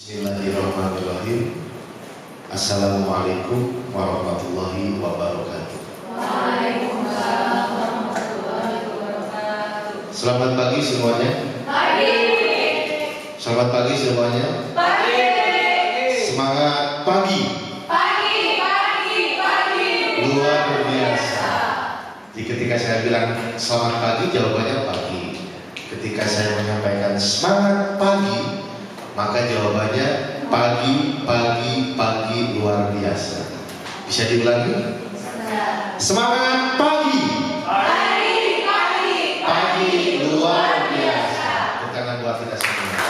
Bismillahirrahmanirrahim. Assalamualaikum warahmatullahi wabarakatuh. Waalaikumsalam warahmatullahi wabarakatuh. Selamat pagi semuanya. Pagi. Selamat pagi semuanya. Pagi. Semangat pagi. Pagi. Luar biasa. Jadi ketika saya bilang selamat pagi, jawabannya pagi. Ketika saya menyampaikan semangat pagi, maka jawabannya pagi luar biasa. Bisa diulangi? Semangat pagi. Pagi luar biasa. Tepuk tangan buat kita semua.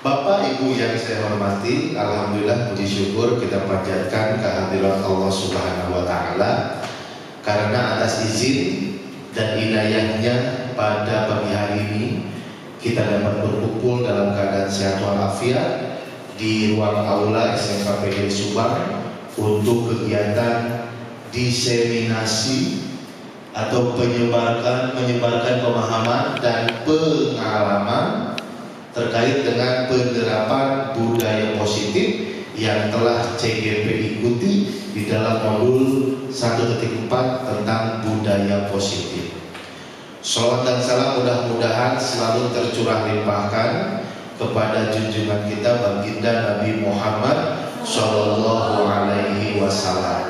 Bapak Ibu yang saya hormati, alhamdulillah puji syukur kita panjatkan kehadiran Allah Subhanahu wa taala karena atas izin dan inayahnya pada pagi hari ini kita dapat berkumpul dalam keadaan sehat walafiat di ruang aula SMK PGRI Subang untuk kegiatan diseminasi atau menyebarkan pemahaman dan pengalaman terkait dengan penerapan budaya positif yang telah CGP ikuti di dalam modul 1.4 tentang budaya positif. Shalawat dan salam mudah-mudahan selalu tercurah limpahkan kepada junjungan kita baginda Nabi Muhammad Sallallahu Alaihi Wasallam,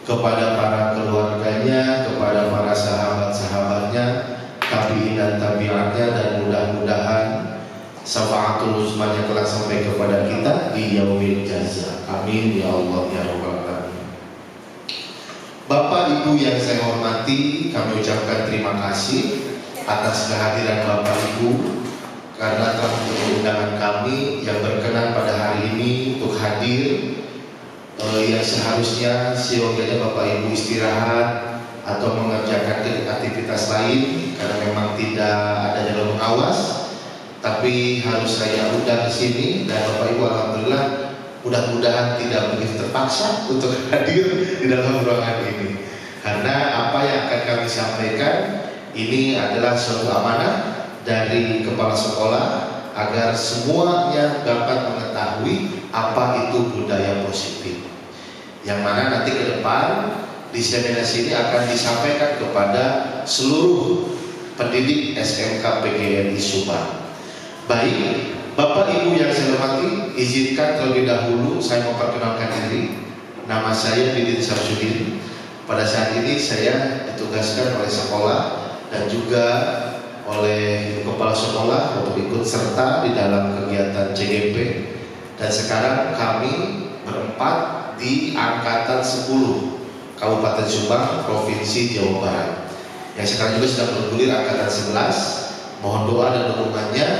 kepada para keluarganya, kepada para sahabat-sahabatnya, tabi'in dan tabi'atnya, dan mudah-mudahan syafaatul uzmanya kelak sampai kepada kita di yaumil jaza. Amin ya Allah ya Rabbal alamin. Bapak Ibu yang saya hormati, kami ucapkan terima kasih atas kehadiran Bapak Ibu karena telah menjadi undangan kami yang berkenan pada hari ini untuk hadir yang seharusnya sioganya Bapak Ibu istirahat atau mengerjakan aktivitas lain karena memang tidak ada jalur pengawas, tapi harus saya undang ke sini dan Bapak Ibu alhamdulillah mudah-mudahan tidak begitu terpaksa untuk hadir di dalam ruangan ini, karena apa yang akan kami sampaikan ini adalah suatu amanah dari kepala sekolah agar semuanya dapat mengetahui apa itu budaya positif, yang mana nanti ke depan diseminasi ini akan disampaikan kepada seluruh pendidik SMK PGRI Subang. Baik, Bapak Ibu yang saya hormati, izinkan terlebih dahulu saya memperkenalkan diri. Nama saya Didin Samsudin. Pada saat ini saya ditugaskan oleh sekolah dan juga oleh Ibu Kepala Sekolah untuk ikut serta di dalam kegiatan CGP. Dan sekarang kami berempat di Angkatan 10 Kabupaten Subang, Provinsi Jawa Barat, yang sekarang juga sedang bergulir Angkatan 11. Mohon doa dan dukungannya.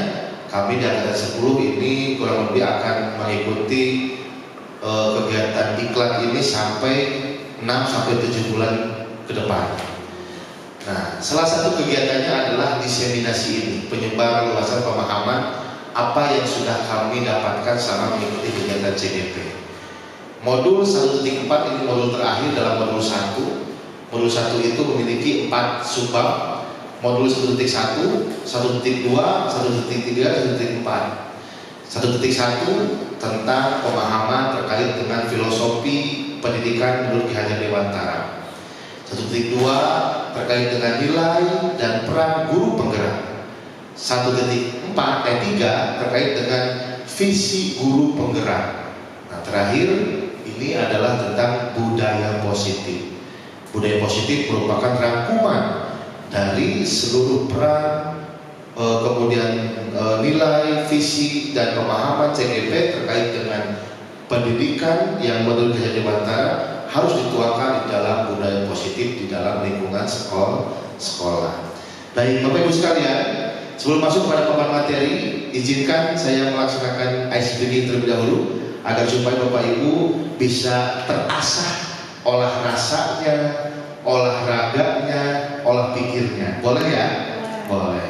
Kami di Angkatan 10 ini kurang lebih akan mengikuti kegiatan iklan ini sampai 6-7 bulan ke depan. Nah, salah satu kegiatannya adalah diseminasi ini, penyebaran luasan pemahaman apa yang sudah kami dapatkan selama mengikuti kegiatan CGP. Modul 1.4 ini modul terakhir dalam modul 1. Modul 1 itu memiliki 4 subbab. Modul 1.1, 1.2, 1.3, 1.4. 1.1 tentang pemahaman terkait dengan filosofi pendidikan menurut Ki Hajar Dewantara. 1.2 terkait dengan nilai dan peran guru penggerak. 1.3 terkait dengan visi guru penggerak. Nah, terakhir ini adalah tentang budaya positif. Budaya positif merupakan rangkuman dari seluruh peran, kemudian nilai, visi, dan pemahaman CGP terkait dengan pendidikan yang menurut Ki Hajar Dewantara harus dituangkan di dalam budaya positif di dalam lingkungan sekolah. Baik, Bapak Ibu sekalian, sebelum masuk pada paparan materi, izinkan saya melaksanakan ice breaking terlebih dahulu agar supaya Bapak Ibu bisa terasah olah rasanya, olahraganya, olah pikirnya. Boleh ya? Boleh.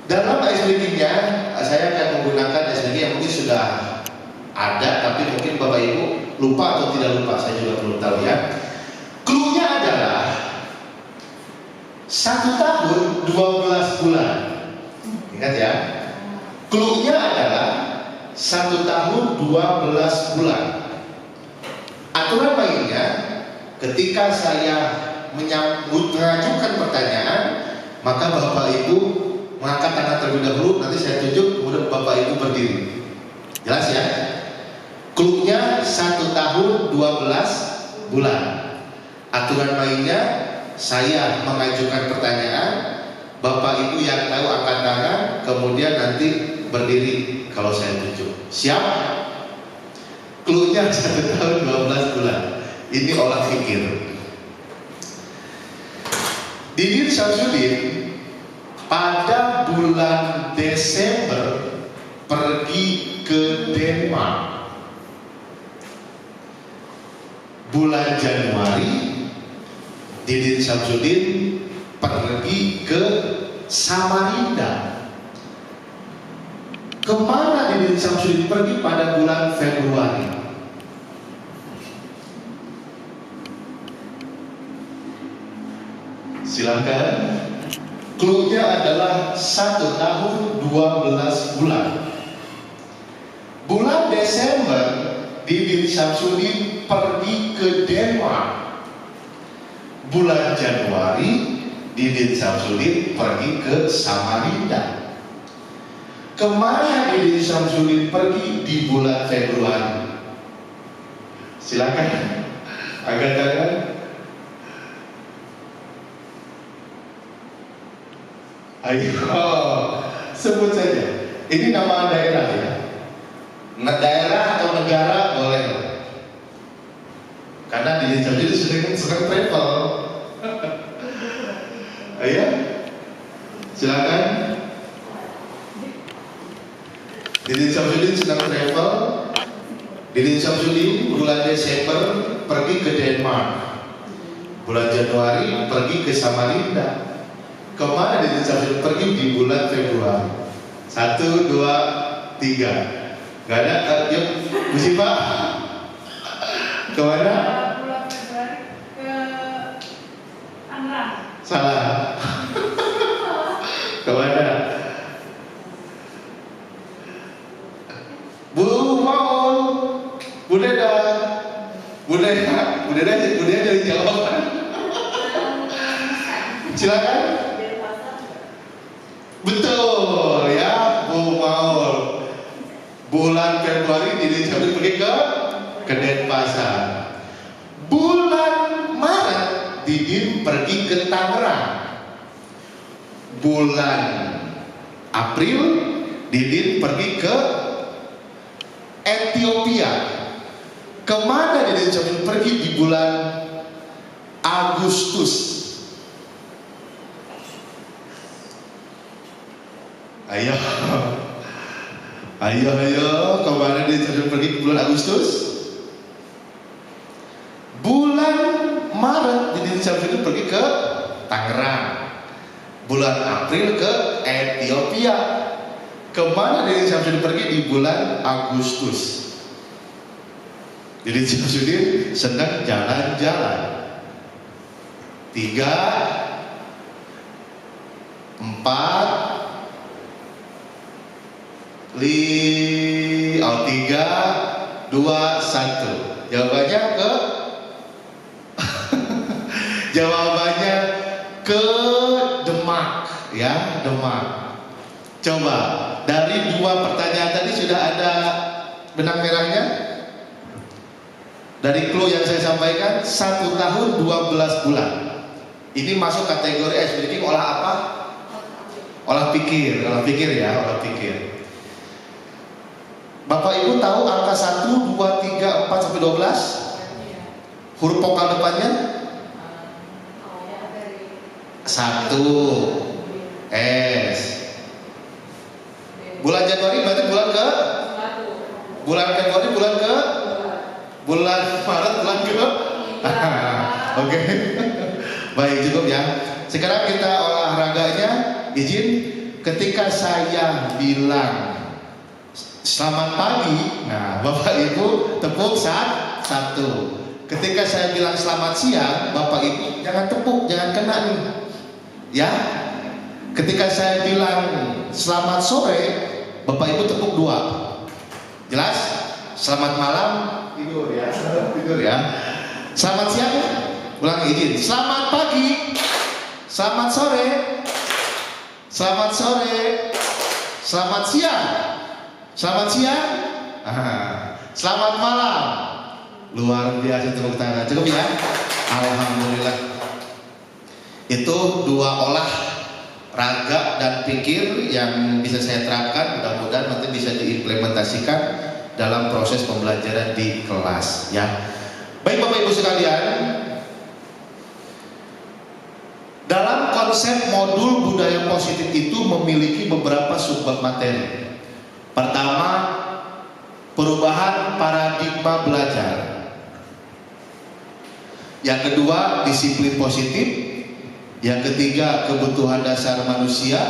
Dalam ice breaking-nya saya akan menggunakan ice breaking yang mungkin sudah ada, tapi mungkin Bapak Ibu lupa atau tidak lupa, saya juga belum tahu ya. Clue-nya adalah 1 tahun 12 bulan. Ingat ya, Clue-nya adalah 1 tahun 12 bulan. Aturan mainnya, ketika saya mengajukan pertanyaan, maka Bapak Ibu mengangkat tangan terlebih dahulu, nanti saya tunjuk, kemudian Bapak Ibu berdiri. Jelas ya? Clue-nya 1 tahun 12 bulan. Aturan mainnya, saya mengajukan pertanyaan, Bapak Ibu yang tahu angkat tangan, kemudian nanti berdiri kalau saya tunjuk. Siap? Clue-nya 1 tahun 12 bulan. Ini olah pikir. Didin Syamsuddin pada bulan Desember pergi ke Denmark. Bulan Januari Didin Syamsuddin pergi ke Samarinda. Kemana Didin Syamsuddin pergi pada bulan Februari? Silakan. Clue-nya adalah 1 tahun 12 bulan. Bulan Desember Didin Syamsuddin pergi ke Denmark. Bulan Januari Didin Syamsuddin pergi ke Samarinda. Kemana Didin Syamsuddin pergi di bulan Februari? Silakan. Angkat tangan. Ayo, sebut saja. Ini nama daerah ya. Daerah atau negara boleh. Karena Didin Syamsuddin sering travel. Ayo, silakan. Didin Syamsuddin sedang travel. Didin Syamsuddin bulan Desember pergi ke Denmark. Bulan Januari pergi ke Samarinda. Kemana Didin Syamsuddin pergi di bulan Februari? 1, 2, 3. Gak ada, yuk, Bu Siva. Kemana? Bulan Februari ke Tangerang. Salah. Kemana? Bu Maul, Bu Deda, Bu Deda jadi jawaban. Silakan. Betul ya, Bu Maul. Bulan Februari Didin Syamsuddin pergi ke Denpasar. Bulan Maret Didin pergi ke Tangerang. Bulan April Didin pergi ke Ethiopia. Kemana Didin Syamsuddin pergi di bulan Agustus? Ayo, kemana Didin Syamsuddin pergi di bulan Agustus? Bulan Maret Didin Syamsuddin pergi ke Tangerang. Bulan April ke Ethiopia. Kemana Didin Syamsuddin pergi di bulan Agustus? Didin Syamsuddin sedang jalan-jalan. 3, 4, 3, 2, 1. Jawabannya ke jawabannya ke Demak ya, Demak. Coba dari 2 pertanyaan tadi sudah ada benang merahnya. Dari clue yang saya sampaikan 1 tahun 12 bulan. Ini masuk kategori ice breaking olah apa? Olah pikir ya, olah pikir. Bapak Ibu tahu angka 1, 2, 3, 4 sampai 12? Huruf vokal depannya? 1 S. Bulan Januari berarti bulan ke? Bulan Februari bulan ke? Bulan Maret bulan ke? Oke. Baik, cukup ya. Sekarang kita olahraganya. Izin, ketika saya bilang selamat pagi, nah Bapak Ibu tepuk 1. Ketika saya bilang selamat siang, Bapak Ibu jangan tepuk, jangan kena nih. Ya. Ketika saya bilang selamat sore, Bapak Ibu tepuk 2. Jelas? Selamat malam. Tidur ya. Tidur ya. Selamat siang. Ulang izin. Selamat pagi. Selamat sore. Selamat sore. Selamat siang. Selamat siang. Selamat malam. Luar biasa, tepuk tangan. Cukup ya? Alhamdulillah. Itu 2 olah raga dan pikir yang bisa saya terapkan, mudah-mudahan nanti bisa diimplementasikan dalam proses pembelajaran di kelas ya. Baik Bapak Ibu sekalian, dalam konsep modul budaya positif itu memiliki beberapa subbab materi. Pertama, perubahan paradigma belajar. Yang kedua, disiplin positif. Yang ketiga, kebutuhan dasar manusia.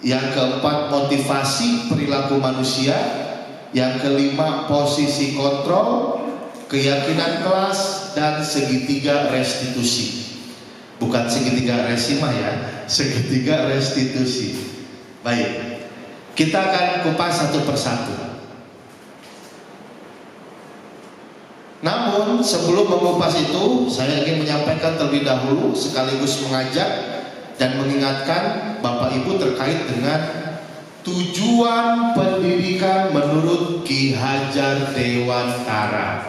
Yang keempat, motivasi perilaku manusia. Yang kelima, posisi kontrol, keyakinan kelas, dan segitiga restitusi. Bukan segitiga resimah ya, segitiga restitusi. Baik, kita akan kupas satu persatu. Namun sebelum mengupas itu, saya ingin menyampaikan terlebih dahulu sekaligus mengajak dan mengingatkan Bapak Ibu terkait dengan tujuan pendidikan menurut Ki Hajar Dewantara.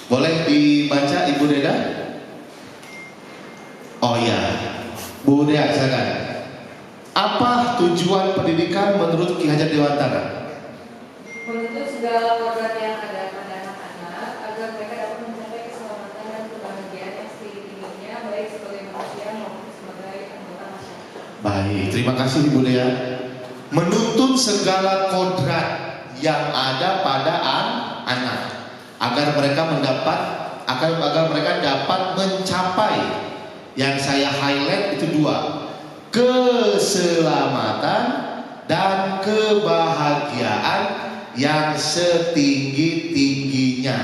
Boleh dibaca Ibu Deda? Oh ya, Bu Dea silakan. Apa tujuan pendidikan menurut Ki Hajar Dewantara? Menuntut segala kodrat yang ada pada anak-anak agar mereka dapat mencapai keselamatan dan kebahagiaan yang setinggi-tingginya, baik sebagai manusia maupun sebagai anggota masyarakat. Baik, terima kasih Ibu Dea. Menuntut segala kodrat yang ada pada anak agar mereka dapat mencapai, yang saya highlight itu 2, keselamatan dan kebahagiaan yang setinggi-tingginya,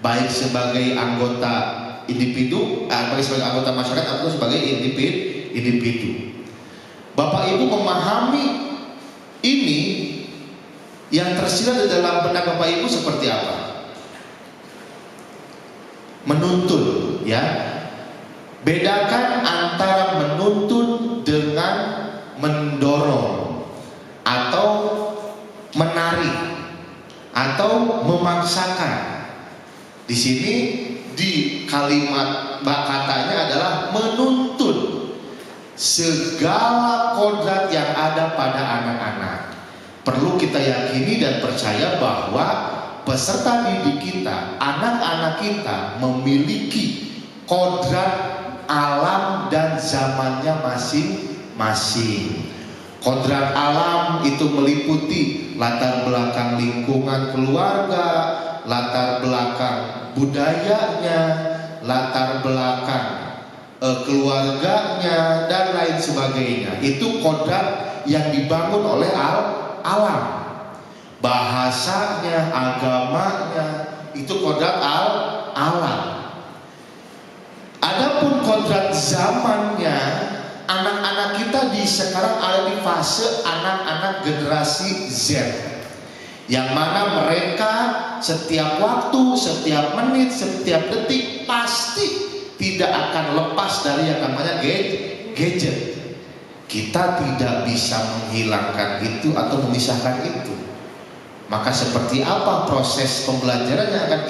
baik sebagai anggota individu, baik sebagai anggota masyarakat atau sebagai individu. Bapak Ibu memahami ini yang tersirat di dalam benak Bapak Ibu seperti apa? Menuntun ya. Bedakan antara menuntun dengan mendorong atau menarik atau memaksakan. Di sini di kalimat katanya adalah menuntun segala kodrat yang ada pada anak-anak. Perlu kita yakini dan percaya bahwa peserta didik kita, anak-anak kita memiliki kodrat alam dan zamannya masing-masing. Kodrat alam itu meliputi latar belakang lingkungan keluarga, latar belakang budayanya, latar belakang keluarganya, dan lain sebagainya. Itu kodrat yang dibangun oleh alam. Bahasanya, agamanya, itu kodrat alam. Adapun kodrat zamannya, anak-anak kita sekarang ada di fase anak-anak generasi Z, yang mana mereka setiap waktu, setiap menit, setiap detik pasti tidak akan lepas dari yang namanya gadget. Kita tidak bisa menghilangkan itu atau memisahkan itu. Maka seperti apa proses pembelajaran yang akan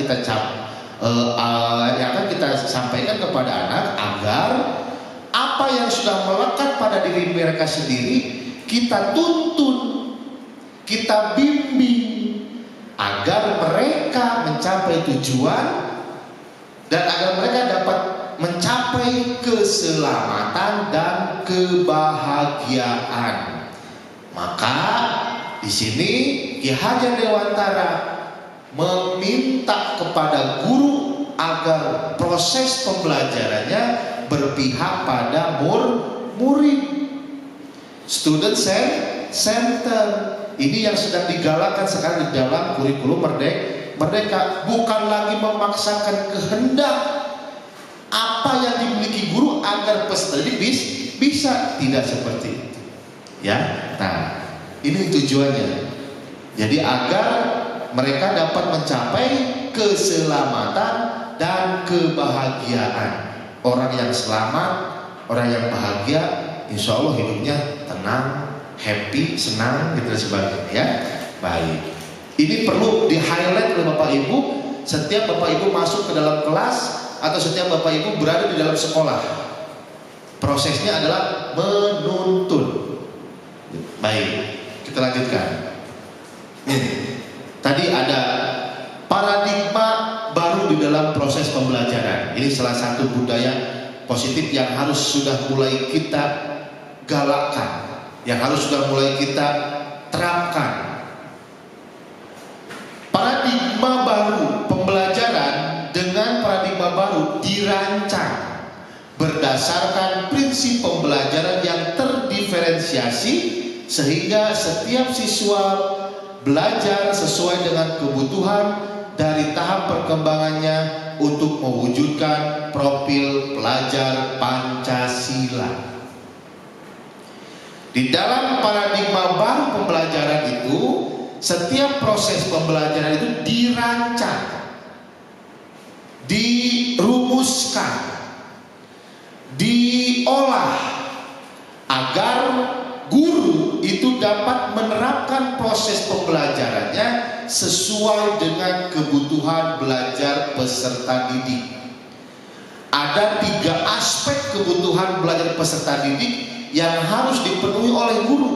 kita sampaikan kepada anak agar apa yang sudah melekat pada diri mereka sendiri kita tuntun, kita bimbing agar mereka mencapai tujuan dan agar mereka dapat mencapai keselamatan dan kebahagiaan. Maka di sini Ki Hajar Dewantara meminta kepada guru agar proses pembelajarannya berpihak pada murid. Student center. Ini yang sedang digalakkan sekarang di dalam kurikulum Merdeka. Bukan lagi memaksakan kehendak apa yang dimiliki guru agar peserta didik bisa, tidak seperti itu. Ya. Nah, Ini tujuannya. Jadi agar mereka dapat mencapai keselamatan dan kebahagiaan. Orang yang selamat, orang yang bahagia, insya Allah hidupnya tenang, happy, senang, gitu dan sebagainya ya. Baik. Ini perlu di-highlight oleh Bapak Ibu setiap Bapak Ibu masuk ke dalam kelas atau setiap Bapak Ibu berada di dalam sekolah. Prosesnya adalah menuntun. Baik, kita lanjutkan. Ini tadi ada paradigma baru di dalam proses pembelajaran. Ini salah satu budaya positif yang harus sudah mulai kita galakkan, yang harus sudah mulai kita terapkan. Paradigma baru pembelajaran dengan paradigma baru dirancang berdasarkan prinsip pembelajaran yang terdiferensiasi sehingga setiap siswa belajar sesuai dengan kebutuhan dari tahap perkembangannya untuk mewujudkan profil pelajar Pancasila. Di dalam paradigma baru pembelajaran itu, setiap proses pembelajaran itu dirancang, dirumuskan, diolah agar guru itu dapat menerapkan proses pembelajarannya sesuai dengan kebutuhan belajar peserta didik. Ada 3 aspek kebutuhan belajar peserta didik yang harus dipenuhi oleh guru.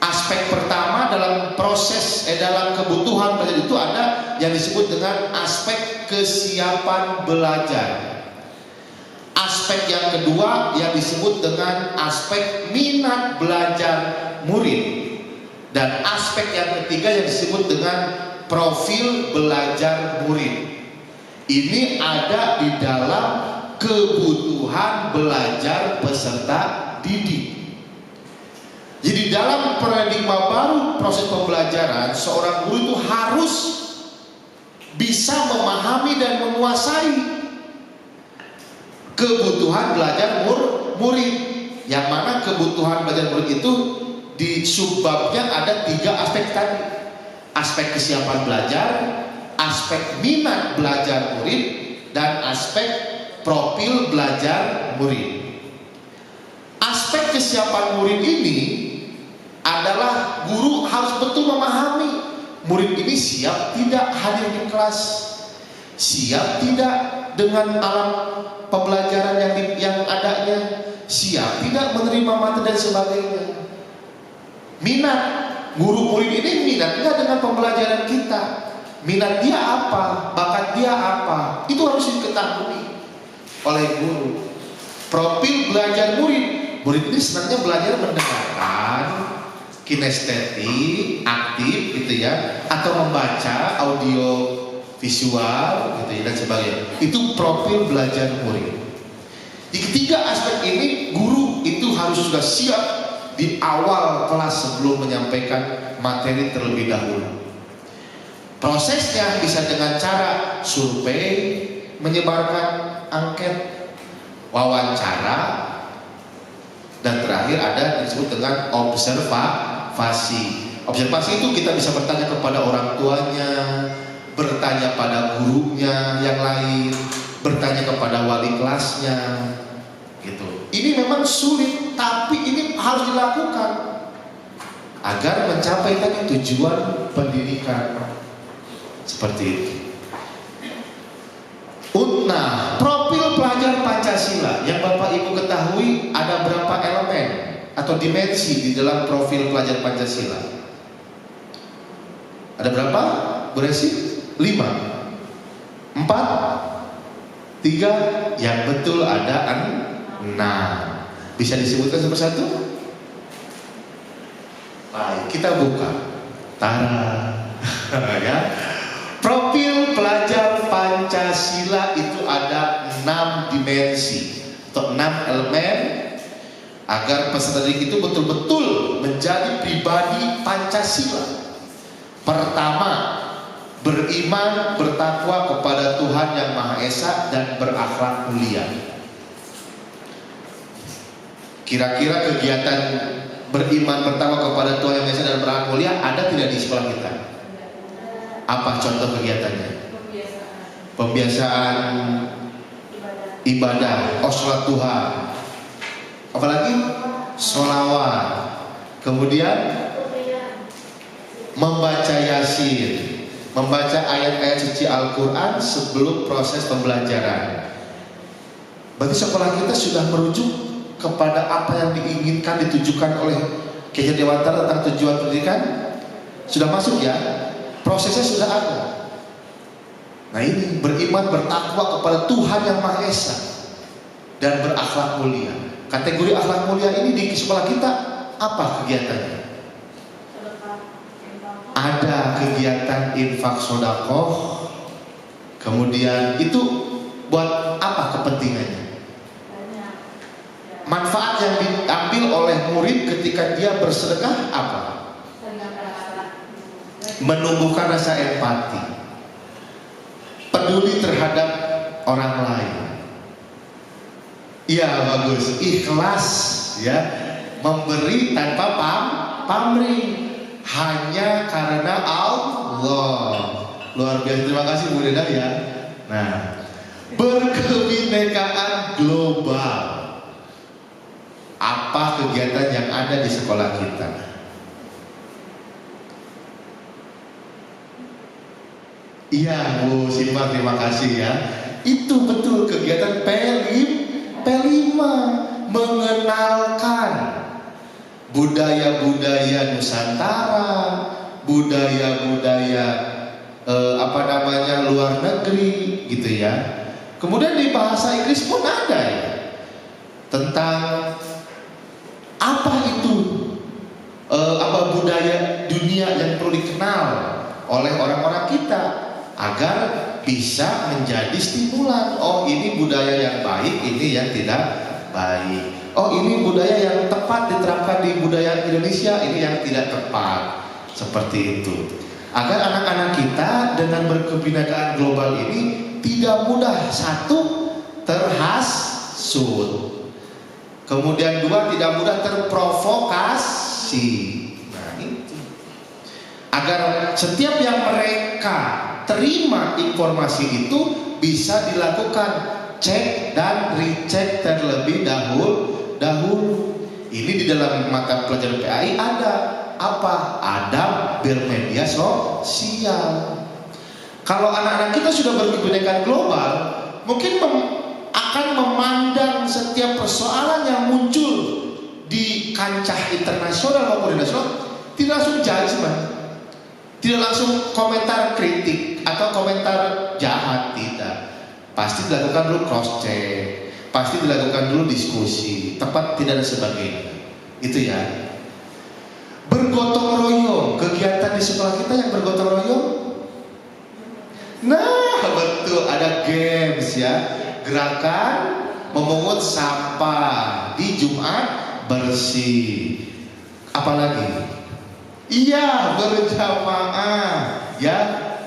Aspek pertama dalam proses dalam kebutuhan belajar itu ada yang disebut dengan aspek kesiapan belajar. Aspek yang kedua yang disebut dengan aspek minat belajar murid, dan aspek yang ketiga yang disebut dengan profil belajar murid. Ini ada di dalam kebutuhan belajar peserta didik. Jadi dalam paradigma baru proses pembelajaran, seorang guru itu harus bisa memahami dan menguasai kebutuhan belajar murid, yang mana kebutuhan belajar murid itu di subbabnya ada 3 aspek tadi: aspek kesiapan belajar, aspek minat belajar murid, dan aspek profil belajar murid. Aspek kesiapan murid ini adalah guru harus betul memahami murid ini siap tidak hadir di kelas, siap tidak dengan alat pembelajaran yang adanya, siap tidak menerima materi dan sebagainya. Minat guru murid ini minatnya dengan pembelajaran kita, minat dia apa, bakat dia apa, itu harus diketahui oleh guru. Profil belajar murid ini sebenarnya belajar mendengarkan, kinestetik, aktif gitu ya, atau membaca audio visual gitu ya, dan sebagainya. Itu profil belajar murid. Di ketiga aspek ini guru itu harus sudah siap di awal kelas sebelum menyampaikan materi terlebih dahulu. Prosesnya bisa dengan cara survei, menyebarkan angket, wawancara, dan terakhir ada disebut dengan observasi. Observasi itu kita bisa bertanya kepada orang tuanya, bertanya pada gurunya yang lain, bertanya kepada wali kelasnya, gitu. Ini memang sulit, tapi ini harus dilakukan agar mencapai tadi tujuan pendidikan seperti itu. Nah, profil pelajar Pancasila yang Bapak Ibu ketahui ada berapa elemen atau dimensi di dalam profil pelajar Pancasila? Ada berapa, Bu Resi? 5, 4, 3, yang betul ada 6. Bisa disebutkan satu-satu? Baik, kita buka. Tara, ya. Profil pelajar Pancasila itu ada 6 dimensi atau 6 elemen agar peserta didik itu betul-betul menjadi pribadi Pancasila. Pertama, beriman, bertakwa kepada Tuhan Yang Maha Esa dan berakhlak mulia. Kira-kira kegiatan beriman bertakwa kepada Tuhan Yang Maha Esa dan berakhlak mulia ada tidak di sekolah kita? Apa contoh kegiatannya? Pembiasaan ibadah, sholat duha, apalagi sholawat, kemudian membaca yasin, membaca ayat-ayat suci Al-Quran sebelum proses pembelajaran. Berarti sekolah kita sudah merujuk kepada apa yang diinginkan, ditujukan oleh Kiai Dewantara tentang tujuan pendidikan. Sudah masuk ya, prosesnya sudah ada. Nah ini beriman bertakwa kepada Tuhan Yang Maha Esa dan berakhlak mulia. Kategori akhlak mulia ini di sekolah kita apa kegiatannya? Ada kegiatan infak sodakoh. Kemudian itu buat apa kepentingannya? Manfaat yang diambil oleh murid ketika dia bersedekah apa? Menumbuhkan rasa empati, peduli terhadap orang lain. Iya bagus, ikhlas ya, memberi tanpa pamrih, hanya karena Allah. Luar biasa, terima kasih Bu Deda ya. Nah, berkebinekaan global. Apa kegiatan yang ada di sekolah kita? Iya Bu Silva, terima kasih ya. Itu betul kegiatan P5, mengenalkan budaya-budaya Nusantara, budaya-budaya luar negeri gitu ya. Kemudian di bahasa Inggris pun ada ya, tentang apa itu budaya dunia yang perlu dikenal oleh orang-orang kita agar bisa menjadi stimulan. Oh ini budaya yang baik, ini yang tidak baik. Oh ini budaya yang tepat diterapkan di budaya Indonesia, ini yang tidak tepat. Seperti itu. Agar anak-anak kita dengan berkebinekaan global ini tidak mudah, satu, terhasut. Kemudian dua, tidak mudah terprovokasi. Nah itu. Agar setiap yang mereka terima informasi itu bisa dilakukan cek dan recheck terlebih dahulu. Ini di dalam mata pelajaran PAI ada apa? Adab bermedia sosial. Kalau anak-anak kita sudah berkebinekaan global, mungkin akan memandang setiap persoalan yang muncul di kancah internasional maupun nasional tidak langsung judgement, tidak langsung komentar kritik atau komentar jahat, tidak. Pasti dilakukan dulu cross check, pasti dilakukan dulu diskusi, tepat tidak dan sebagainya. Itu ya. Bergotong royong, kegiatan di sekolah kita yang bergotong royong. Nah betul, ada games ya, gerakan memungut sampah di Jumat bersih. Apalagi? Iya, berjamaah ya,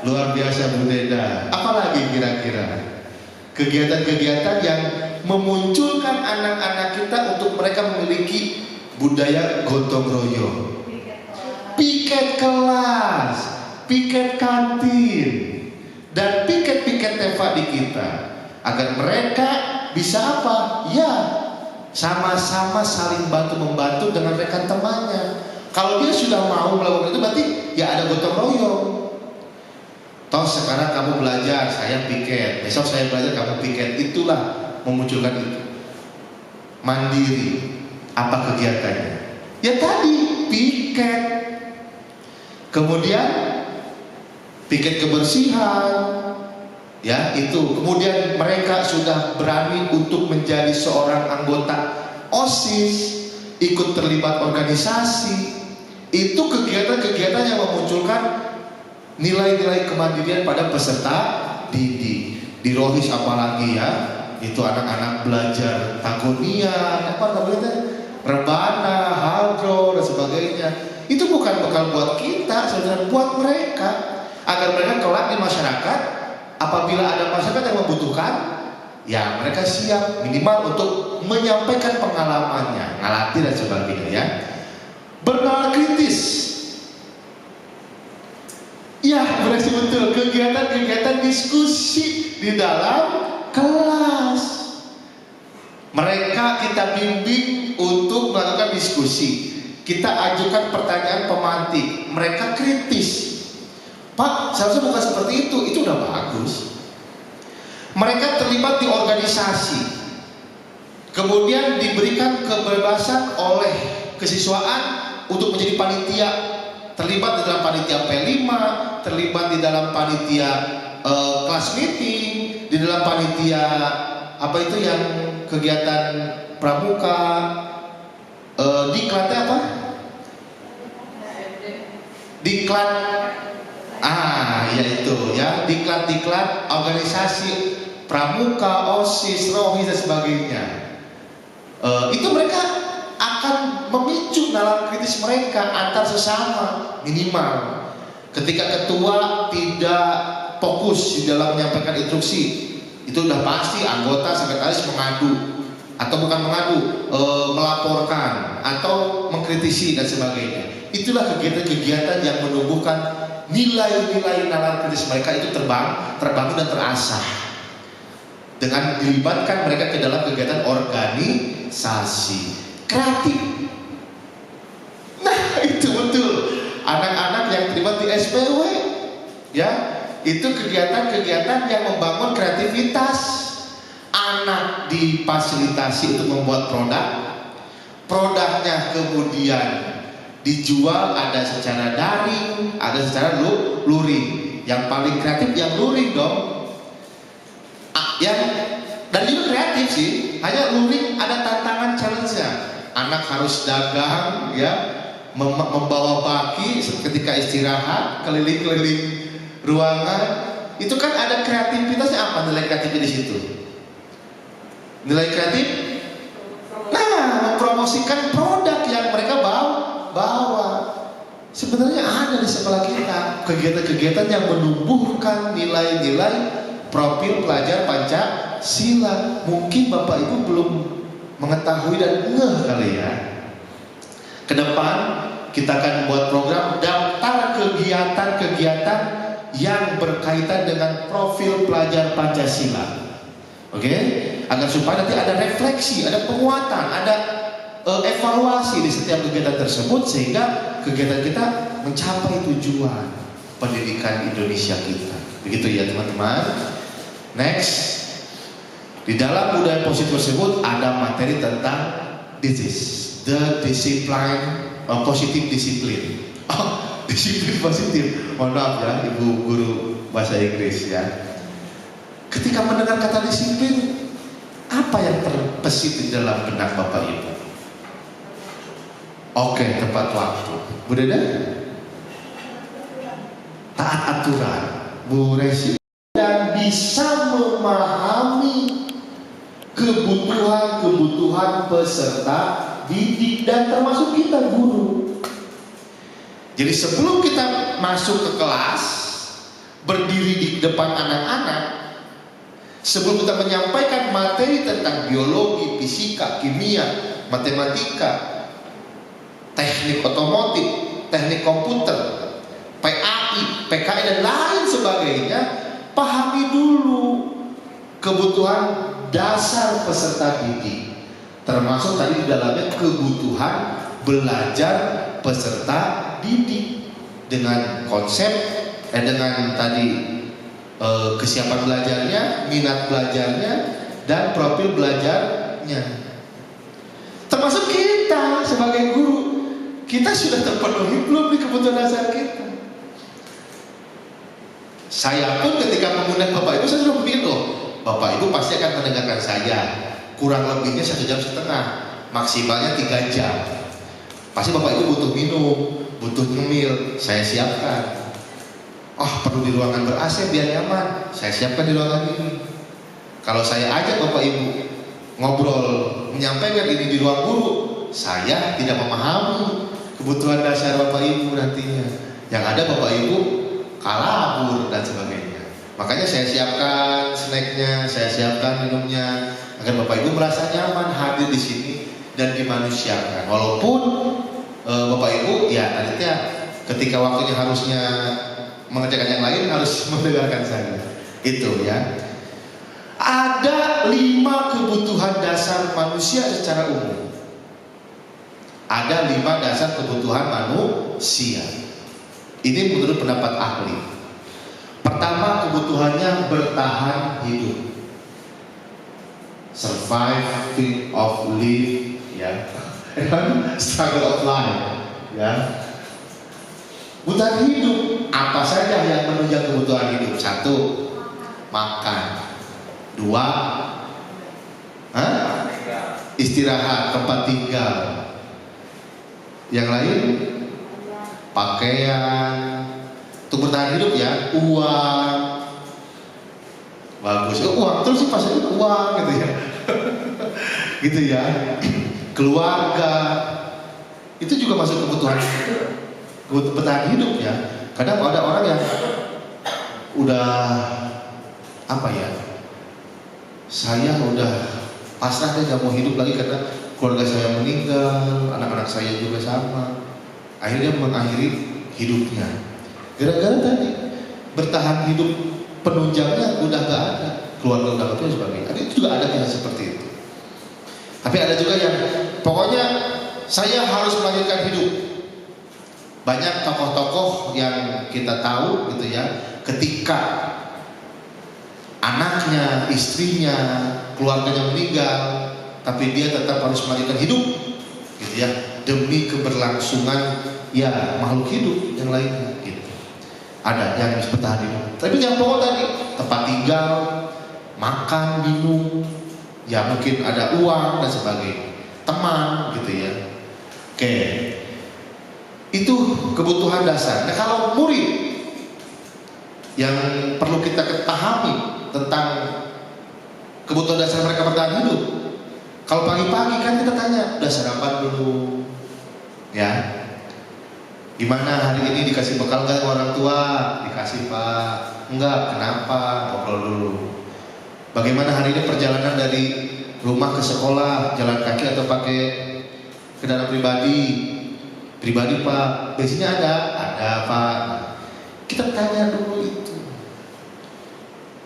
luar biasa Bu Deda. Apalagi kira-kira? Kegiatan-kegiatan yang memunculkan anak-anak kita untuk mereka memiliki budaya gotong royong. Piket kelas, piket kantin, dan piket-piket teva di kita, agar mereka bisa apa? Ya, sama-sama saling bantu-membantu dengan rekan temannya. Kalau dia sudah mau melakukan itu, berarti ya ada gotong royong. Toh sekarang kamu belajar, saya piket, besok saya belajar, kamu piket. Itulah memunculkan itu. Mandiri. Apa kegiatannya? Ya tadi piket. Kemudian piket kebersihan. Ya itu. Kemudian mereka sudah berani untuk menjadi seorang anggota OSIS, ikut terlibat organisasi. Itu kegiatan-kegiatan yang memunculkan nilai-nilai kemandirian pada peserta didik. Di Rohis apalagi ya, itu anak-anak belajar tagonian, rebana, haldro dan sebagainya. Itu bukan bekal buat kita, sebenarnya buat mereka, agar mereka kelak di masyarakat, apabila ada masyarakat yang membutuhkan, ya mereka siap minimal untuk menyampaikan pengalamannya, ngelatih dan sebagainya ya. bernalar kritis. Ya, berarti betul, kegiatan-kegiatan diskusi di dalam kelas. Mereka kita bimbing untuk melakukan diskusi. Kita ajukan pertanyaan pemantik. Mereka kritis. Pak, seharusnya bukan seperti itu udah bagus. Mereka terlibat di organisasi. Kemudian diberikan kebebasan oleh kesiswaan untuk menjadi panitia. Terlibat di dalam panitia P5, terlibat di dalam panitia kelas meeting, di dalam panitia apa itu yang kegiatan pramuka, diklatnya apa? Diklat, ya itu ya, diklat organisasi pramuka, OSIS, ROHIS dan sebagainya. Itu mereka akan memicu nalar kritis mereka antar sesama minimal. Ketika ketua tidak fokus di dalam menyampaikan instruksi, itu udah pasti anggota sekretaris mengadu atau bukan mengadu, melaporkan atau mengkritisi dan sebagainya. Itulah kegiatan-kegiatan yang menumbuhkan nilai-nilai nalar kritis mereka itu terbangun dan terasah dengan dilibatkan mereka ke dalam kegiatan organisasi kreatif. Nah, itu betul. Anak-anak yang terlibat di SPW, ya, itu kegiatan-kegiatan yang membangun kreativitas. Anak difasilitasi untuk membuat produknya kemudian dijual, ada secara daring, ada secara luring. Yang paling kreatif yang luring dong. Dan juga kreatif sih, hanya luring ada tantangan challenge-nya. Anak harus dagang, ya, membawa baki ketika istirahat, keliling-keliling ruangan. Itu kan ada kreativitasnya. Apa nilai kreatifnya di situ? Nilai kreatif? Nah, mempromosikan produk yang mereka bawa. Sebenarnya ada di sekolah kita kegiatan-kegiatan yang menumbuhkan nilai-nilai profil pelajar Pancasila. Mungkin Bapak Ibu belum mengetahui dan ngeh kali ya. Ke depan kita akan buat program daftar kegiatan-kegiatan yang berkaitan dengan profil pelajar Pancasila. Oke? Agar supaya nanti ada refleksi, ada penguatan, ada evaluasi di setiap kegiatan tersebut sehingga kegiatan kita mencapai tujuan pendidikan Indonesia kita. Begitu ya teman-teman. Next, di dalam budaya positif tersebut ada materi tentang the discipline, positif disiplin. Disiplin positif. Mohon maaf ya, Ibu Guru Bahasa Inggris ya. Ketika mendengar kata disiplin, apa yang terbesit di dalam benak Bapak Ibu? Oke, tepat waktu. Bu Deda? Taat aturan. Bu Resi? Dan bisa memahami kebutuhan peserta didik dan termasuk kita guru. Jadi sebelum kita masuk ke kelas, berdiri di depan anak-anak, sebelum kita menyampaikan materi tentang biologi, fisika, kimia, matematika, teknik otomotif, teknik komputer, PAI, PKI dan lain sebagainya, pahami dulu kebutuhan dasar peserta didik, termasuk tadi di dalamnya kebutuhan belajar peserta didik dengan konsep dengan tadi kesiapan belajarnya, minat belajarnya, dan profil belajarnya. Termasuk kita sebagai guru, kita sudah terpenuhi belum di kebutuhan dasar kita? Saya pun ketika mengundang Bapak Ibu, saya sudah berpikir, Bapak Ibu pasti akan mendengarkan saya. Kurang lebihnya 1,5 jam, maksimalnya 3 jam. Pasti Bapak Ibu butuh minum, butuh nyemil, saya siapkan. Perlu di ruangan ber-AC biar nyaman, saya siapkan di ruangan ini. Kalau saya ajak Bapak Ibu ngobrol, menyampaikan ini di ruang guru, saya tidak memahami kebutuhan dasar Bapak Ibu nantinya. Yang ada Bapak Ibu kalabur dan sebagainya. Makanya saya siapkan snacknya, saya siapkan minumnya, agar Bapak Ibu merasa nyaman hadir di sini dan dimanusiakan. Walaupun Bapak Ibu, ya adanya ketika waktunya harusnya mengerjakan yang lain harus mendengarkan saya. Itu ya. Ada 5 kebutuhan dasar manusia secara umum. Ada 5 dasar kebutuhan manusia. Ini menurut pendapat ahli. Pertama, kebutuhannya bertahan hidup. Survive of live, ya. Struggle of life, ya. Kebutuhan hidup, apa saja yang menunjang kebutuhan hidup? 1, makan. 2, istirahat, tempat tinggal. Yang lain, pakaian. Untuk bertahan hidup ya, uang. Bagus, uang terus sih pas itu uang gitu ya. Gitu ya. Keluarga. Itu juga masuk kebutuhan bertahan hidup ya. Kadang ada orang yang udah apa ya? Saya udah pasrah deh, gak mau hidup lagi karena keluarga saya meninggal, anak-anak saya juga sama. Akhirnya mengakhiri hidupnya. Gara-gara tadi bertahan hidup penunjangnya udah gak ada, keluarga udah gak ada sebagainya. Itu juga ada yang seperti itu. Tapi ada juga yang pokoknya saya harus melanjutkan hidup. Banyak tokoh-tokoh yang kita tahu gitu ya, ketika anaknya, istrinya, keluarganya meninggal, tapi dia tetap harus melanjutkan hidup, gitu ya, demi keberlangsungan ya makhluk hidup yang lainnya, gitu. Ada yang harus bertahan hidup. Tapi yang pokok tadi, tempat tinggal, makan, minum, ya mungkin ada uang dan sebagainya, teman, gitu ya. Oke, itu kebutuhan dasar. Nah kalau murid yang perlu kita pahami tentang kebutuhan dasar mereka bertahan hidup. Kalau pagi-pagi kan kita tanya, udah sarapan dulu, ya? Gimana hari ini dikasih bekal nggak orang tua? Dikasih Pak. Enggak, kenapa? Ngobrol dulu. Bagaimana hari ini perjalanan dari rumah ke sekolah, jalan kaki atau pakai kendaraan pribadi? Pribadi Pak. Bensinnya ada Pak. Kita tanya dulu itu.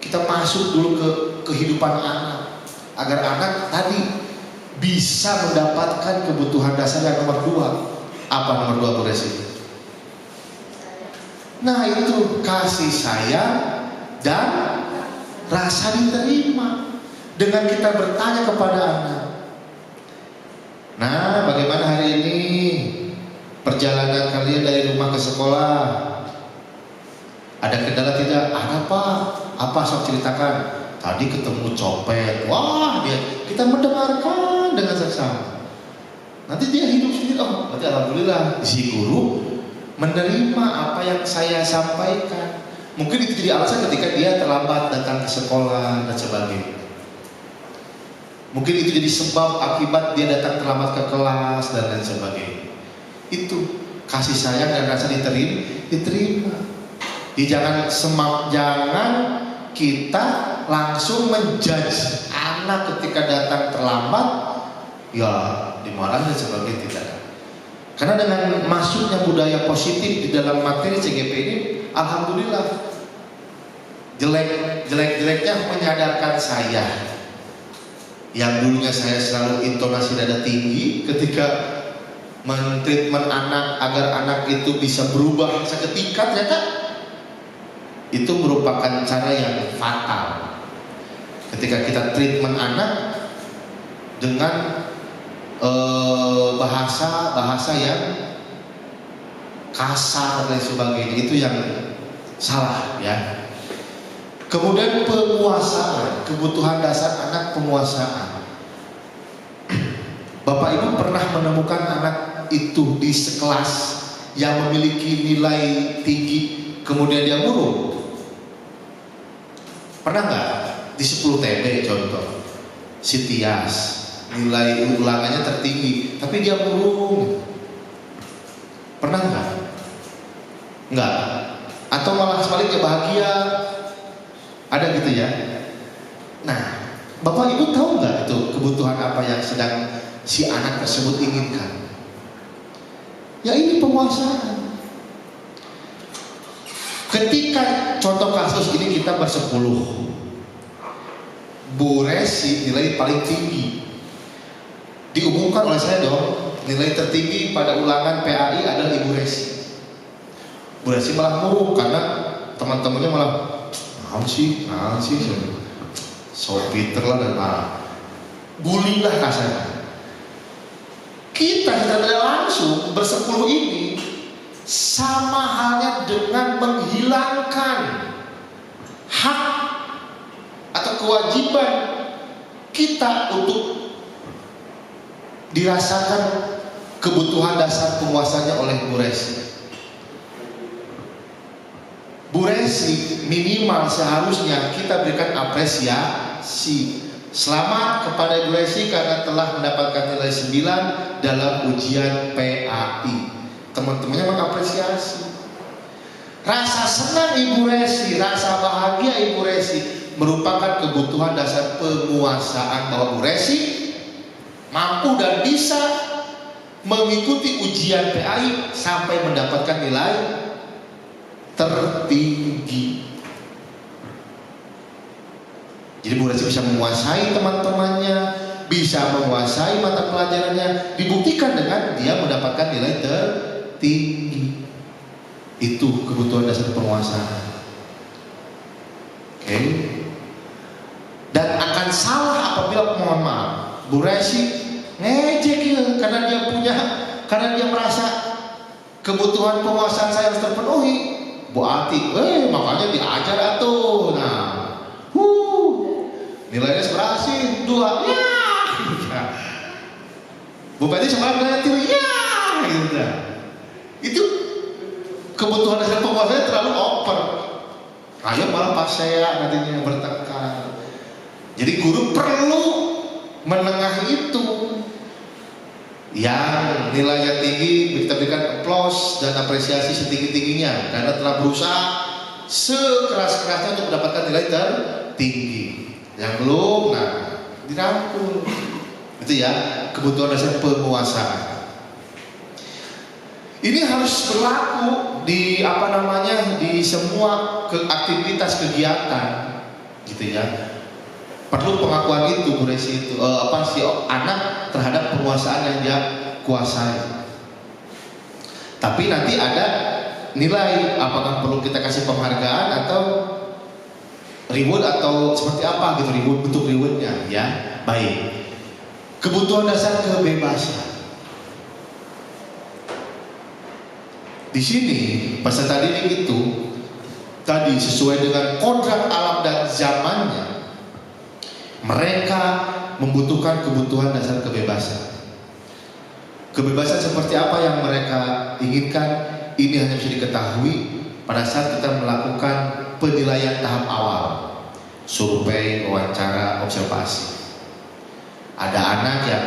Kita masuk dulu ke kehidupan anak, agar anak tadi bisa mendapatkan kebutuhan dasar yang nomor 2. Apa nomor 2 Bu Resi? Nah itu kasih sayang dan rasa diterima. Dengan kita bertanya kepada anak, nah bagaimana hari ini perjalanan kalian dari rumah ke sekolah? Ada kendala tidak? Ada Pak. Apa sok ceritakan? Tadi ketemu copet. Wah kita mendengarkan dengan seksama. Nanti dia hidup sendiri. Oh berarti alhamdulillah si guru menerima apa yang saya sampaikan. Mungkin itu jadi alasan ketika dia terlambat datang ke sekolah dan sebagainya. Mungkin itu jadi sebab akibat dia datang terlambat ke kelas dan lain sebagainya. Itu kasih sayang dan rasa diterima. Jangan kita langsung menjudge anak ketika datang terlambat, ya dimarahin dan sebagainya, tidak. Karena dengan masuknya budaya positif di dalam materi CGP ini, alhamdulillah jelek-jeleknya menyadarkan saya. Yang dulunya saya selalu intonasi nada tinggi ketika mentreatment anak agar anak itu bisa berubah seketika, ternyata itu merupakan cara yang fatal. Ketika kita treatment anak dengan bahasa yang kasar dan sebagainya, itu yang salah ya. Kemudian penguasaan, kebutuhan dasar anak, penguasaan. Bapak Ibu pernah menemukan anak itu di sekelas yang memiliki nilai tinggi kemudian dia murung? Pernah nggak? Di 10 TB contoh, si Tias nilai ulangannya tertinggi tapi dia murung. Pernah nggak? Nggak. Atau malah sebaliknya bahagia? Ada gitu ya. Nah, Bapak Ibu tahu nggak itu kebutuhan apa yang sedang si anak tersebut inginkan? Ya ini penguasaan. Ketika contoh kasus ini kita bersepuluh, Bu Resi nilai paling tinggi. Diumumkan oleh saya dong, nilai tertinggi pada ulangan PAI adalah Ibu Resi. Bu Resi malah murung karena teman-temannya malah naon sih, so Peter lah dan marah. Bully lah kasarnya. Kita secara langsung bersepuluh ini sama halnya dengan menghilangkan hak atau kewajiban kita untuk dirasakan kebutuhan dasar penguasanya oleh Bu Resi. Bu Resi minimal seharusnya kita berikan apresiasi. Selamat kepada Bu Resi karena telah mendapatkan nilai 9 dalam ujian PAI. Teman-temannya mengapresiasi. Rasa senang Ibu Resi, rasa bahagia Ibu Resi merupakan kebutuhan dasar penguasaan bahwa Bu Resi mampu dan bisa mengikuti ujian PAI sampai mendapatkan nilai tertinggi. Jadi Bu Resi bisa menguasai teman-temannya, bisa menguasai mata pelajarannya, dibuktikan dengan dia mendapatkan nilai tertinggi. Itu kebutuhan dasar penguasaan. Oke. Dan akan salah apabila, mohon maaf, Bu Resi ngejek ya, karena dia merasa kebutuhan penguasaan saya harus terpenuhi. Bu Ati, makanya diajar atuh. Nah, nilainya berhasil 2, ya. Bu Peti semalam nilainya 3, ya, gitu. Itu kebutuhan dasar penguasanya terlalu over. Ayo malah pas saya nantinya bertengkar. Jadi guru perlu menengahi itu. Yang nilainya tinggi kita berikan aplaus dan apresiasi setinggi-tingginya karena telah berusaha sekeras-kerasnya untuk mendapatkan nilai tertinggi. Yang belum, nah dirangkul. Itu ya kebutuhan dasar penguasaan. Ini harus berlaku di di semua aktivitas kegiatan, gitu ya. Perlu pengakuan itu, Bu Resi itu si anak terhadap penguasaan yang dia kuasai. Tapi nanti ada nilai, apakah perlu kita kasih penghargaan atau reward atau seperti apa gitu, bentuk rewardnya ya. Baik. Kebutuhan dasar kebebasan. Di sini peserta didik itu tadi sesuai dengan kodrat alam dan zamannya, mereka membutuhkan kebutuhan dasar kebebasan. Kebebasan seperti apa yang mereka inginkan ini hanya bisa diketahui pada saat kita melakukan penilaian tahap awal, survei, wawancara, observasi. Ada anak yang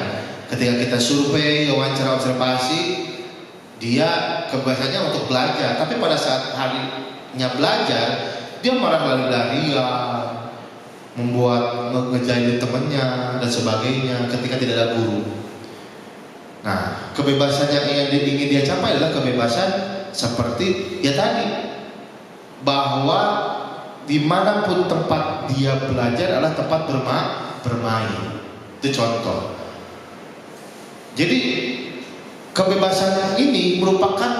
ketika kita survei, wawancara, observasi, dia kebiasaannya untuk belajar, tapi pada saat harinya belajar dia malah lari-larian, membuat ngejailin temannya dan sebagainya ketika tidak ada guru. Nah, kebebasan yang ingin dia capai adalah kebebasan seperti ya tadi, bahwa dimanapun tempat dia belajar adalah tempat bermain. Itu contoh. Jadi kebebasan ini merupakan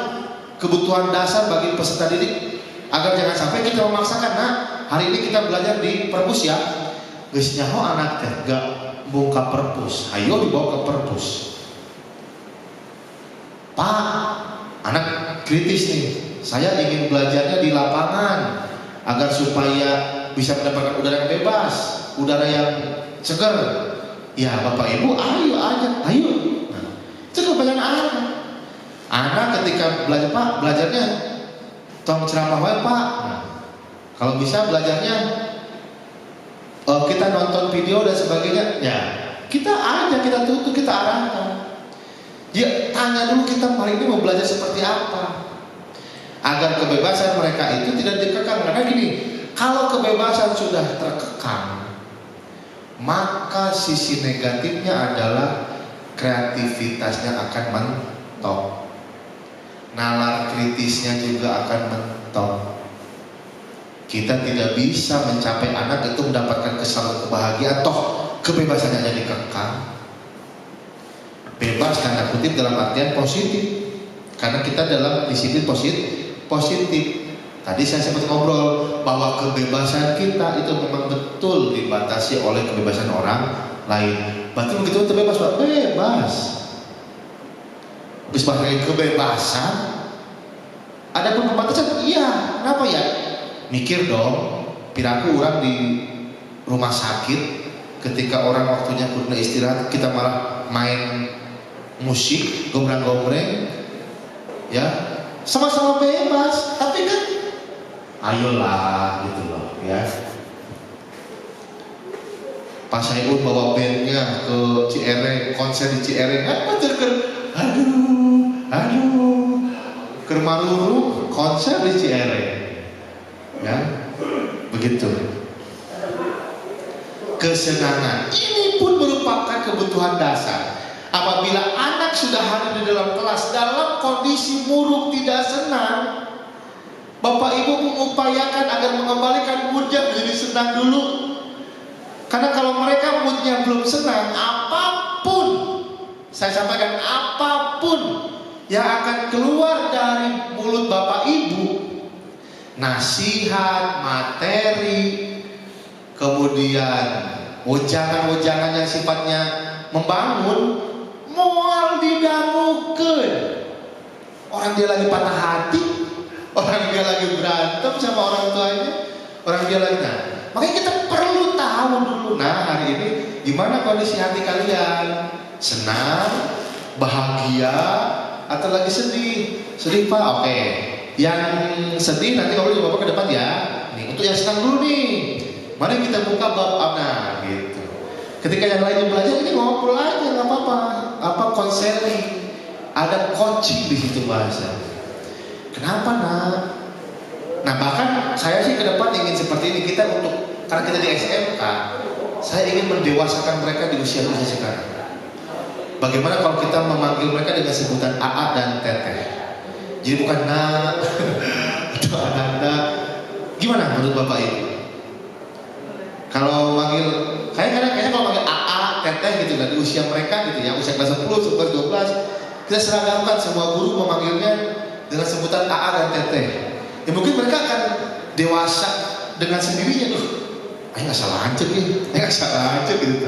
kebutuhan dasar bagi peserta didik agar jangan sampai kita memaksakan. Nah, hari ini kita belajar di perpus ya, geus nyaho anak teh gak buka perpus, ayo dibawa ke perpus. Pak, anak kritis nih, saya ingin belajarnya di lapangan agar supaya bisa mendapatkan udara yang bebas, udara yang segar. Ya Bapak Ibu, ayo aja, ayo. Nah, itu kebanyakan anak ketika belajar, Pak, belajarnya tong ceramah wae Pak. Nah, kalau bisa belajarnya kita nonton video dan sebagainya, ya kita aja, kita tutup, kita arahkan. Ya tanya dulu kita hari ini mau belajar seperti apa, agar kebebasan mereka itu tidak dikekang. Karena gini, kalau kebebasan sudah terkekang, maka sisi negatifnya adalah kreativitasnya akan mentok. nalar kritisnya juga akan mentok. Kita tidak bisa mencapai anak itu mendapatkan keselamatan, kebahagiaan, toh kebebasannya hanya dikekang. Bebas tanda kutip dalam artian positif, karena kita dalam disiplin positif. Tadi saya sempat ngobrol bahwa kebebasan kita itu memang betul dibatasi oleh kebebasan orang lain. Berarti begitu terbebas, Pak? Bebas. Bisa pakai kebebasan. Ada pun pembatasan? Iya. Kenapa ya? Mikir dong. Piraku orang di rumah sakit, ketika orang waktunya kurang istirahat, kita malah main musik, gombrang-gombreng, ya, sama-sama bebas. Tapi kan, ayolah gitu loh, ya. Pas Sayun bawa bandnya ke Ciere, konser di Ciere, aduh, kermaruru konser di Ciere, ya, begitu. Kesenangan ini pun merupakan kebutuhan dasar. Apabila anak sudah hadir di dalam kelas dalam kondisi murung, tidak senang, Bapak Ibu mengupayakan agar mengembalikan moodnya menjadi senang dulu. Karena kalau mereka moodnya belum senang, apapun, saya sampaikan, apapun yang akan keluar dari mulut Bapak Ibu, nasihat, materi, kemudian ujangan-ujangan yang sifatnya membangun, moal didangukeun. Orang dia lagi patah hati, orang dia lagi berantem sama orang tuanya, orang dia lagi, nah, makanya kita perlu tahu dulu, nah hari ini gimana kondisi hati kalian, senang, bahagia, atau lagi sedih? Sedih Pak, oke. Yang sedih nanti ngobrol sama Bapak ke depan ya. Nih, untuk yang senang dulu nih, mari kita buka bab nah gitu. Ketika yang lain belajar, ini ngobrol aja, nggak apa-apa. Apa konseling, ada coaching di situ bahasa. Kenapa nak? Nah bahkan saya sih ke depan ingin seperti ini, kita untuk, karena kita di SMK, saya ingin mendewasakan mereka di usia-usia sekarang. Bagaimana kalau kita memanggil mereka dengan sebutan AA dan Teteh? Jadi bukan nak atau anak-anak. Gimana menurut Bapak Ibu? Kalau manggil, kayaknya kalau manggil AA, Teteh gitu kan, di usia mereka gitu ya, usia kelas 10, 11, 12, kita seragamkan semua guru memanggilnya dengan sebutan AA dan Teteh. Ya mungkin mereka akan dewasa dengan sendirinya tuh. Nggak salah aja nih, nggak salah aja gitu.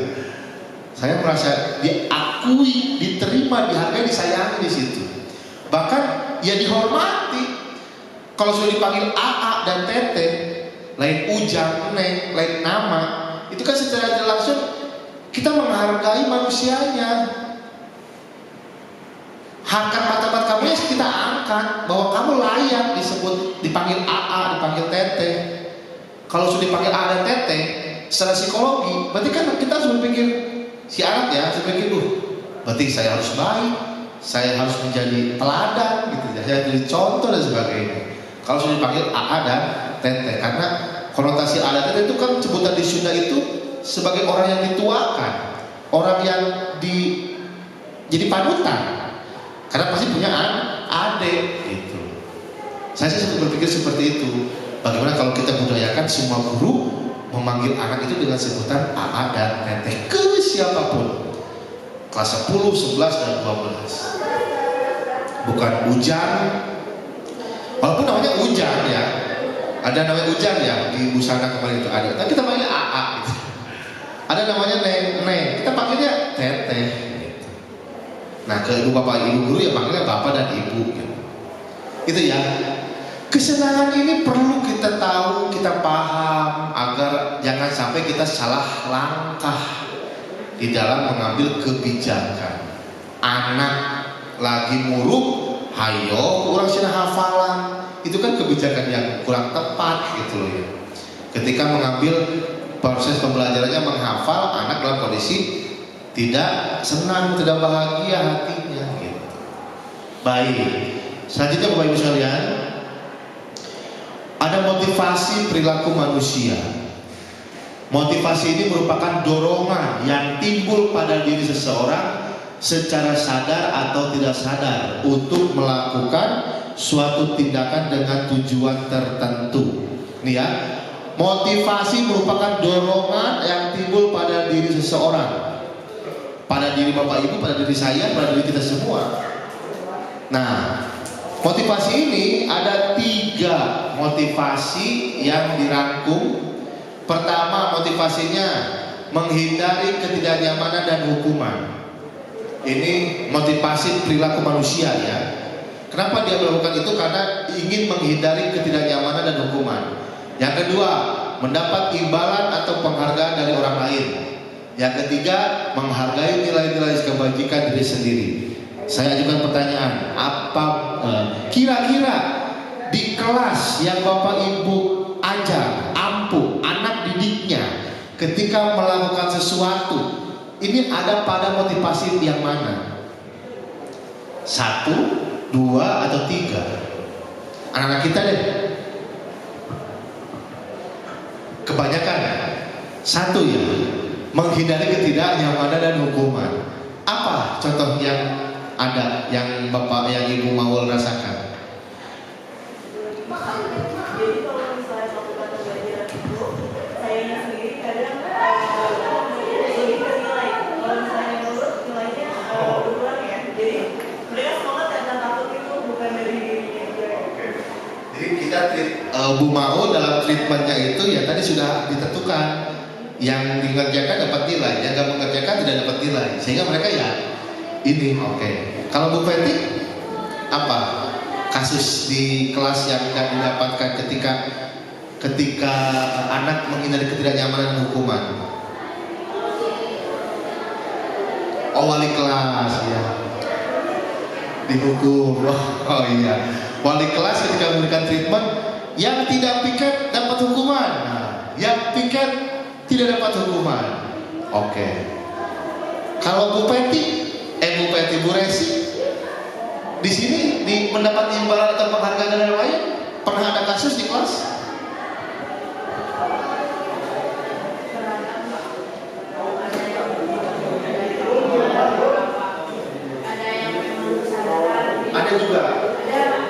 Saya merasa diakui, diterima, dihargai, disayangi di situ. Bahkan ya dihormati. Kalau sudah dipanggil AA dan Teteh, lain ujang, neng, lain nama, itu kan secara langsung kita menghargai manusianya. Harkat martabat kamu ya kita angkat, bahwa kamu layak disebut, dipanggil AA, dipanggil Teteh. Kalau sudah dipanggil AA dan Teteh, secara psikologi, berarti kan kita harus berpikir, si anak ya, saya berpikir, berarti saya harus baik, saya harus menjadi teladan, gitu ya, saya jadi contoh dan sebagainya. Kalau sudah dipanggil AA dan Teteh, karena konotasi AA dan Teteh itu kan sebutan di Sunda itu sebagai orang yang dituakan, orang yang jadi panutan. Karena pasti punya adik gitu. Saya sih berpikir seperti itu. Bagaimana kalau kita budayakan semua guru memanggil anak itu dengan sebutan AA dan Teteh ke siapapun, kelas 10, 11, dan 12. Bukan Ujang, walaupun namanya Ujang ya, ada namanya Ujang ya di busana kemarin itu ada, tapi kita panggilnya AA gitu. Ada namanya Neng, kita panggilnya Teteh. Nah ke ibu bapak ibu guru ya panggilnya bapak dan ibu gitu. Itu ya. Kesenangan ini perlu kita tahu, kita paham agar jangan sampai kita salah langkah di dalam mengambil kebijakan. Anak lagi muruk, hayo kurang sih hafalan. Itu kan kebijakan yang kurang tepat gitu loh ya. Ketika mengambil proses pembelajarannya menghafal, anak dalam kondisi tidak senang, tidak bahagia hatinya gitu. Baik, selanjutnya Bapak Ibu sekalian, ada motivasi perilaku manusia. Motivasi ini merupakan dorongan yang timbul pada diri seseorang secara sadar atau tidak sadar untuk melakukan suatu tindakan dengan tujuan tertentu. Nih ya, motivasi merupakan dorongan yang timbul pada diri seseorang, pada diri Bapak Ibu, pada diri saya, pada diri kita semua. Nah, motivasi ini ada 3 motivasi yang dirangkum. Pertama, motivasinya menghindari ketidaknyamanan dan hukuman. Ini motivasi perilaku manusia ya. Kenapa dia melakukan itu? Karena ingin menghindari ketidaknyamanan dan hukuman. Yang kedua, mendapat imbalan atau penghargaan dari orang lain. Yang ketiga, menghargai nilai-nilai kebajikan diri sendiri. Saya ajukan pertanyaan, apa kira-kira di kelas yang Bapak Ibu ajar, ampuh anak didiknya ketika melakukan sesuatu, ini ada pada motivasi yang mana? 1, 2, atau 3? Anak-anak kita deh. Kebanyakan 1 ya, menghindari ketidaknyamanan dan hukuman. Apa contoh yang ada yang Bapak, yang Ibu mau rasakan? Jadi kalau misalnya satu kata pelajaran itu, sayanya sendiri kadang lebih ke nilai. Kalau misalnya menurut nilainya berulang ya. Jadi mereka semangat karena takut itu bukan dari dirinya juga. Jadi kita Bu Mao dalam treatmentnya itu ya tadi sudah ditentukan, yang mengerjakan dapat nilai, yang nggak mengerjakan tidak dapat nilai, sehingga mereka ya ini oke. Kalau Bu Feti apa kasus di kelas yang tidak didapatkan ketika anak menghindari ketidaknyamanan dan hukuman? Oh, wali kelas ya, dihukum. Oh iya, wali kelas ketika memberikan treatment yang tidak piket dapat hukuman, yang piket tidak dapat hukuman. Oke. Kalau Bu Peti, Bu Resi, di sini mendapat imbalan atau penghargaan dari orang lain, pernah ada kasus di kelas? Ada juga.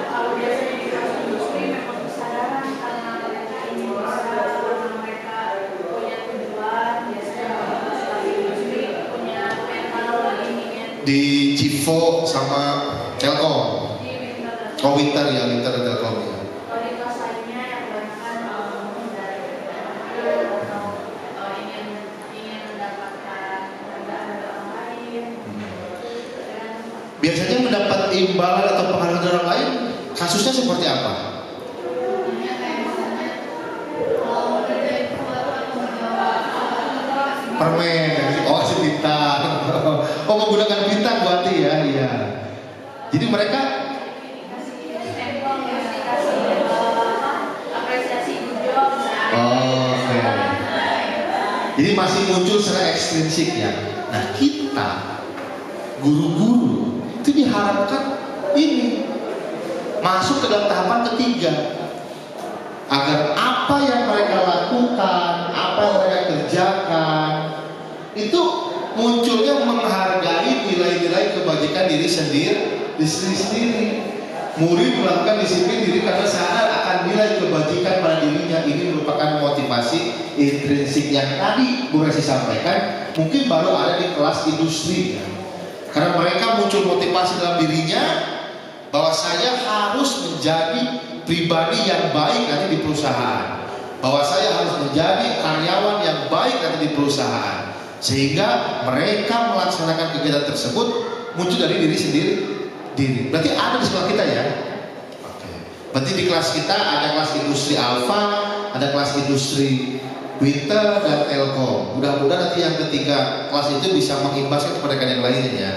Kalau biasanya di kelas industri memang kesadaran karena mereka ingin bisa, karena mereka punya tujuan, biasanya kelas industri punya mental ingin Di Civo sama Telkom. di Winter. Oh, Winter ya, Winter dan Telkom ya. Kalau di kelas lainnya yang kebanyakan menghindari ketidaknyamanan atau ingin mendapatkan penghargaan dari orang lain. Biasanya mendapat imbalan atau penghargaan dari orang lain, kasusnya seperti apa? Permen, oh si bintang. Oh, menggunakan bintang berarti ya, iya. Jadi mereka oke. Jadi masih muncul secara ekstrinsik ya. Nah, kita guru-guru itu diharapkan ini masuk ke dalam tahapan ketiga, agar apa yang mereka lakukan, apa yang mereka kerjakan itu munculnya menghargai nilai-nilai kebajikan diri sendiri. Murid melakukan disiplin diri karena sadar akan nilai kebajikan pada dirinya. Ini merupakan motivasi intrinsik yang tadi Bu Resi sampaikan, mungkin baru ada di kelas industri ya. Karena mereka muncul motivasi dalam dirinya bahwa saya harus menjadi pribadi yang baik nanti di perusahaan, bahwa saya harus menjadi karyawan yang baik nanti di perusahaan, sehingga mereka melaksanakan kegiatan tersebut muncul dari diri sendiri. Berarti ada di sekolah kita ya. Oke. Berarti di kelas kita ada kelas industri Alfa, ada kelas industri Winter dan Telkom. Mudah-mudahan nanti yang ketiga kelas itu bisa mengimbaskan kepada yang lainnya ya.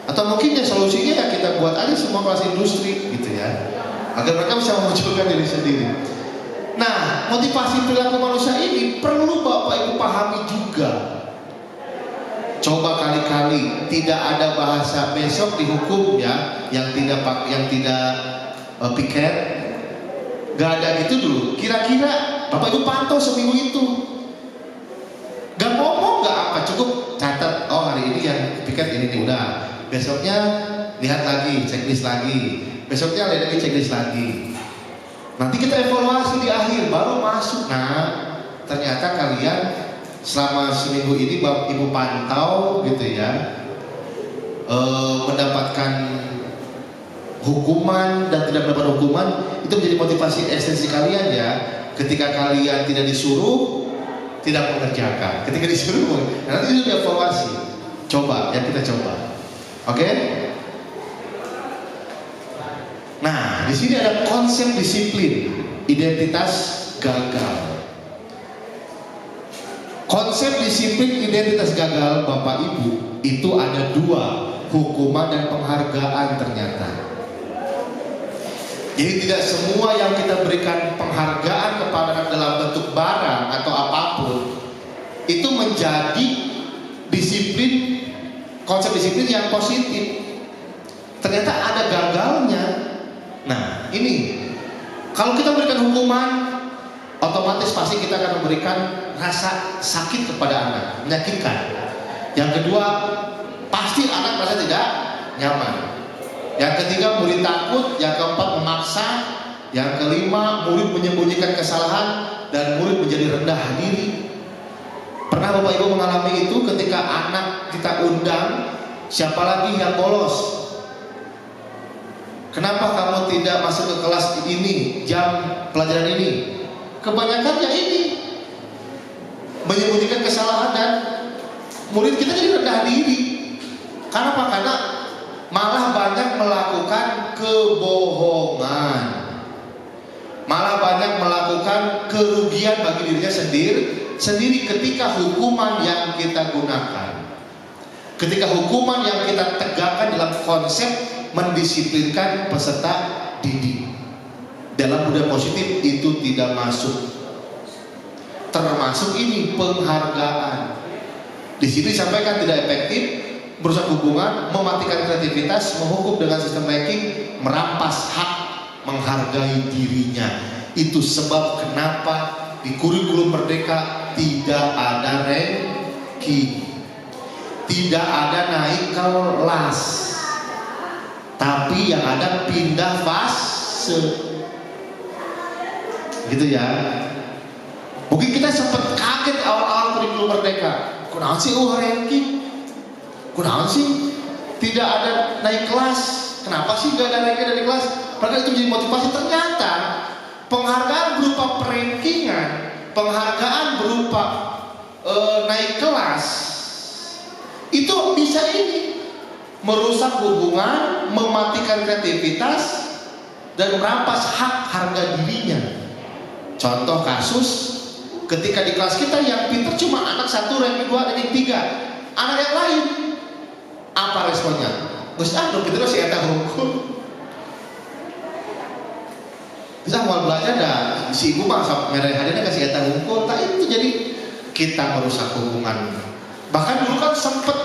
Atau mungkin ya solusinya ya kita buat aja semua kelas industri gitu ya, agar mereka bisa memunculkan diri sendiri. Nah, motivasi perilaku manusia ini perlu Bapak Ibu pahami juga. Coba kali-kali tidak ada bahasa besok dihukum ya, yang tidak piket, gak ada gitu dulu. Kira-kira Bapak Ibu pantau seminggu itu, gak ngomong gak apa, cukup catat. Oh, hari ini yang piket sertifikat ini udah. Besoknya lihat lagi, checklist lagi. Besoknya lihat lagi, checklist lagi. Nanti kita evaluasi di akhir baru masuk. Nah, ternyata kalian selama seminggu ini Ibu pantau gitu ya, mendapatkan hukuman dan tidak mendapat hukuman, itu menjadi motivasi esensi kalian ya. Ketika kalian tidak disuruh, tidak mengerjakan. Ketika disuruh, nanti itu dievaluasi. Coba, ya kita coba. Oke? Nah, di sini ada konsep disiplin, identitas gagal. Konsep disiplin identitas gagal, Bapak Ibu, itu ada dua, hukuman dan penghargaan ternyata. Jadi tidak semua yang kita berikan penghargaan kepada anak dalam bentuk barang atau apapun itu menjadi disiplin, konsep disiplin yang positif. Ternyata ada gagalnya. Nah, ini kalau kita berikan hukuman, otomatis pasti kita akan memberikan rasa sakit kepada anak, menyakitkan. Yang kedua, pasti anak merasa tidak nyaman. Yang ketiga, murid takut. Yang keempat, memaksa. Yang kelima, murid menyembunyikan kesalahan dan murid menjadi rendah diri. Pernah Bapak Ibu mengalami itu ketika anak kita undang, siapa lagi yang bolos? Kenapa kamu tidak masuk ke kelas ini, jam pelajaran ini? Kebanyakan ya ini, menyembunyikan kesalahan dan murid kita jadi rendah diri. Kenapa? Karena malah banyak melakukan kebohongan, malah banyak melakukan kerugian bagi dirinya sendiri ketika hukuman yang kita gunakan, ketika hukuman yang kita tegakkan dalam konsep mendisiplinkan peserta didik. Dalam budaya positif itu tidak masuk. Termasuk ini penghargaan. Di sini disampaikan tidak efektif, merusak hubungan, mematikan kreativitas, menghukum dengan sistem ranking, merampas hak menghargai dirinya. Itu sebab kenapa di kurikulum Merdeka tidak ada ranking, tidak ada naik kelas, tapi yang ada pindah fase. Gitu ya. Mungkin kita sempat kaget awal-awal kurikulum Merdeka. Kenapa sih ranking? Kenapa sih tidak ada naik kelas? Kenapa sih gak ada naik dari kelas? Padahal itu menjadi motivasi. Ternyata penghargaan berupa perankingan, penghargaan berupa naik kelas, itu bisa ini merusak hubungan, mematikan kreativitas, dan merampas hak harga dirinya. Contoh kasus, ketika di kelas kita yang pintar cuma anak 1, ranking 2, ranking 3, anak yang lain, apa responnya? Ustaz, dong kita si eta hukum. Bisa mau belajar dah, si ibu mah merah hadirnya kasih eta hukum. Tak itu jadi kita merusak hubungan. Bahkan dulu kan sempat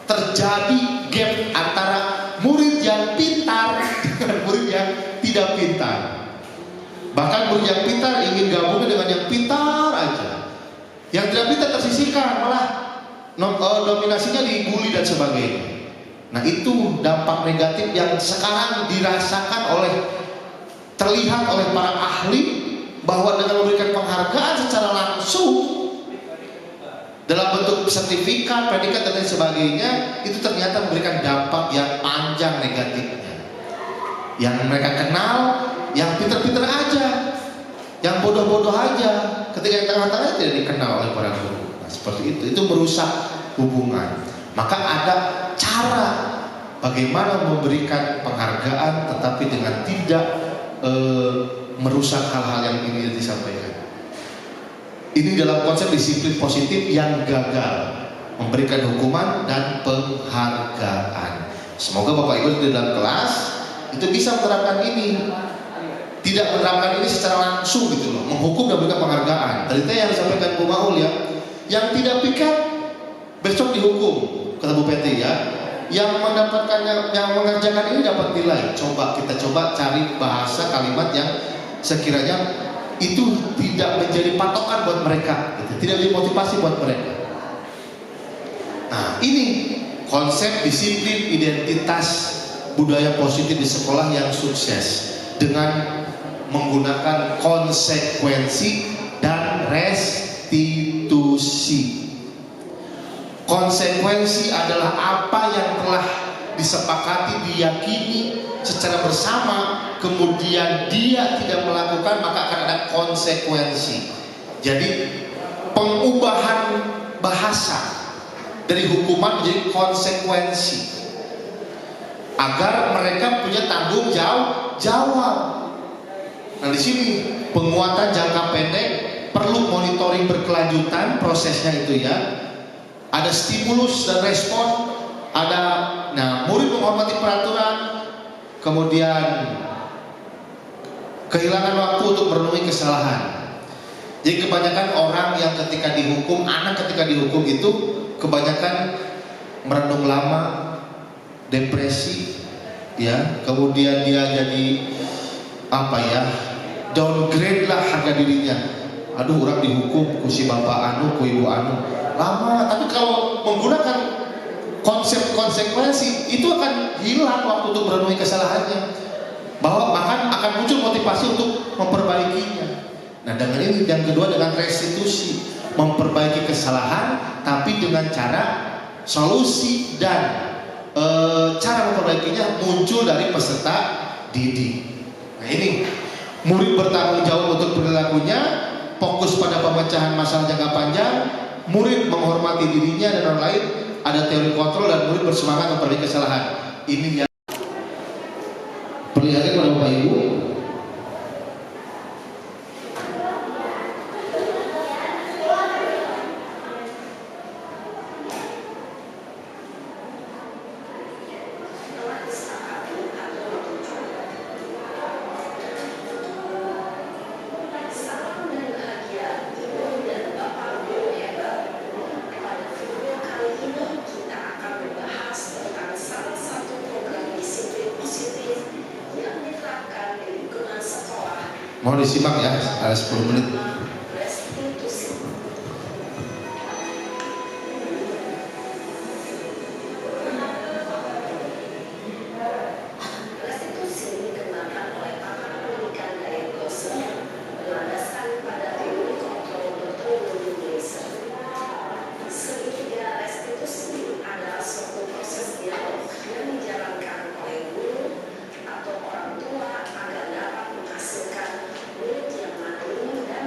terjadi gap antara murid yang pintar dengan murid yang tidak pintar. Bahkan murid yang pintar ingin gabung dengan yang pintar aja. Yang tidak pintar tersisihkan, malah dominasinya dibully dan sebagainya. Nah itu dampak negatif yang sekarang dirasakan terlihat oleh para ahli, bahwa dengan memberikan penghargaan secara langsung dalam bentuk sertifikat, predikat dan lain sebagainya, itu ternyata memberikan dampak yang panjang negatifnya. Yang mereka kenal, yang pintar-pintar aja, yang bodoh-bodoh aja, ketika yang tengah-tengah tidak dikenal oleh para guru. Nah, seperti itu merusak hubungan. Maka ada cara bagaimana memberikan penghargaan tetapi dengan tidak merusak hal-hal yang ingin disampaikan. Ini dalam konsep disiplin positif yang gagal, memberikan hukuman dan penghargaan. Semoga Bapak Ibu di dalam kelas itu bisa menerapkan ini, tidak menerapkan ini secara langsung gitu loh, menghukum dan memberikan penghargaan. Tadi yang disampaikan Bu Maul ya, yang tidak pikat besok dihukum, kata Bu Peti ya. Yang mendapatkan yang mengerjakan ini dapat nilai. Kita coba cari bahasa kalimat yang sekiranya itu tidak menjadi patokan buat mereka, gitu. Tidak menjadi motivasi buat mereka. Nah ini konsep disiplin identitas budaya positif di sekolah yang sukses dengan menggunakan konsekuensi dan restitusi. Konsekuensi adalah apa yang telah disepakati, diyakini secara bersama, kemudian dia tidak melakukan, maka akan ada konsekuensi. Jadi pengubahan bahasa dari hukuman menjadi konsekuensi agar mereka punya tanggung jawab. Nah, di sini penguatan jangka pendek perlu monitoring berkelanjutan prosesnya itu ya. Ada stimulus dan respon, murid menghormati peraturan, kemudian kehilangan waktu untuk merenungi kesalahan. Jadi kebanyakan orang yang ketika dihukum, anak ketika dihukum itu kebanyakan merenung lama, depresi, ya, kemudian dia jadi downgrade lah harga dirinya. Aduh, orang dihukum ku si bapak anu, ku ibu anu, lama. Tapi kalau menggunakan konsep konsekuensi itu akan hilang waktu untuk merenungi kesalahannya, bahwa bahkan akan muncul motivasi untuk memperbaikinya. Nah, dengan ini yang kedua dengan restitusi, memperbaiki kesalahan tapi dengan cara solusi dan cara memperbaikinya muncul dari peserta didik. Nah, ini murid bertanggung jawab untuk perilakunya, fokus pada pemecahan masalah jangka panjang, murid menghormati dirinya dan orang lain, ada teori kontrol dan murid bersemangat memperbaiki kesalahan. Ini yang perlihatkan pada Bapak Ibu. Mohon disimak ya, ada 10 menit. Atau orang tua agar dapat menghasilkan murid yang mandiri dan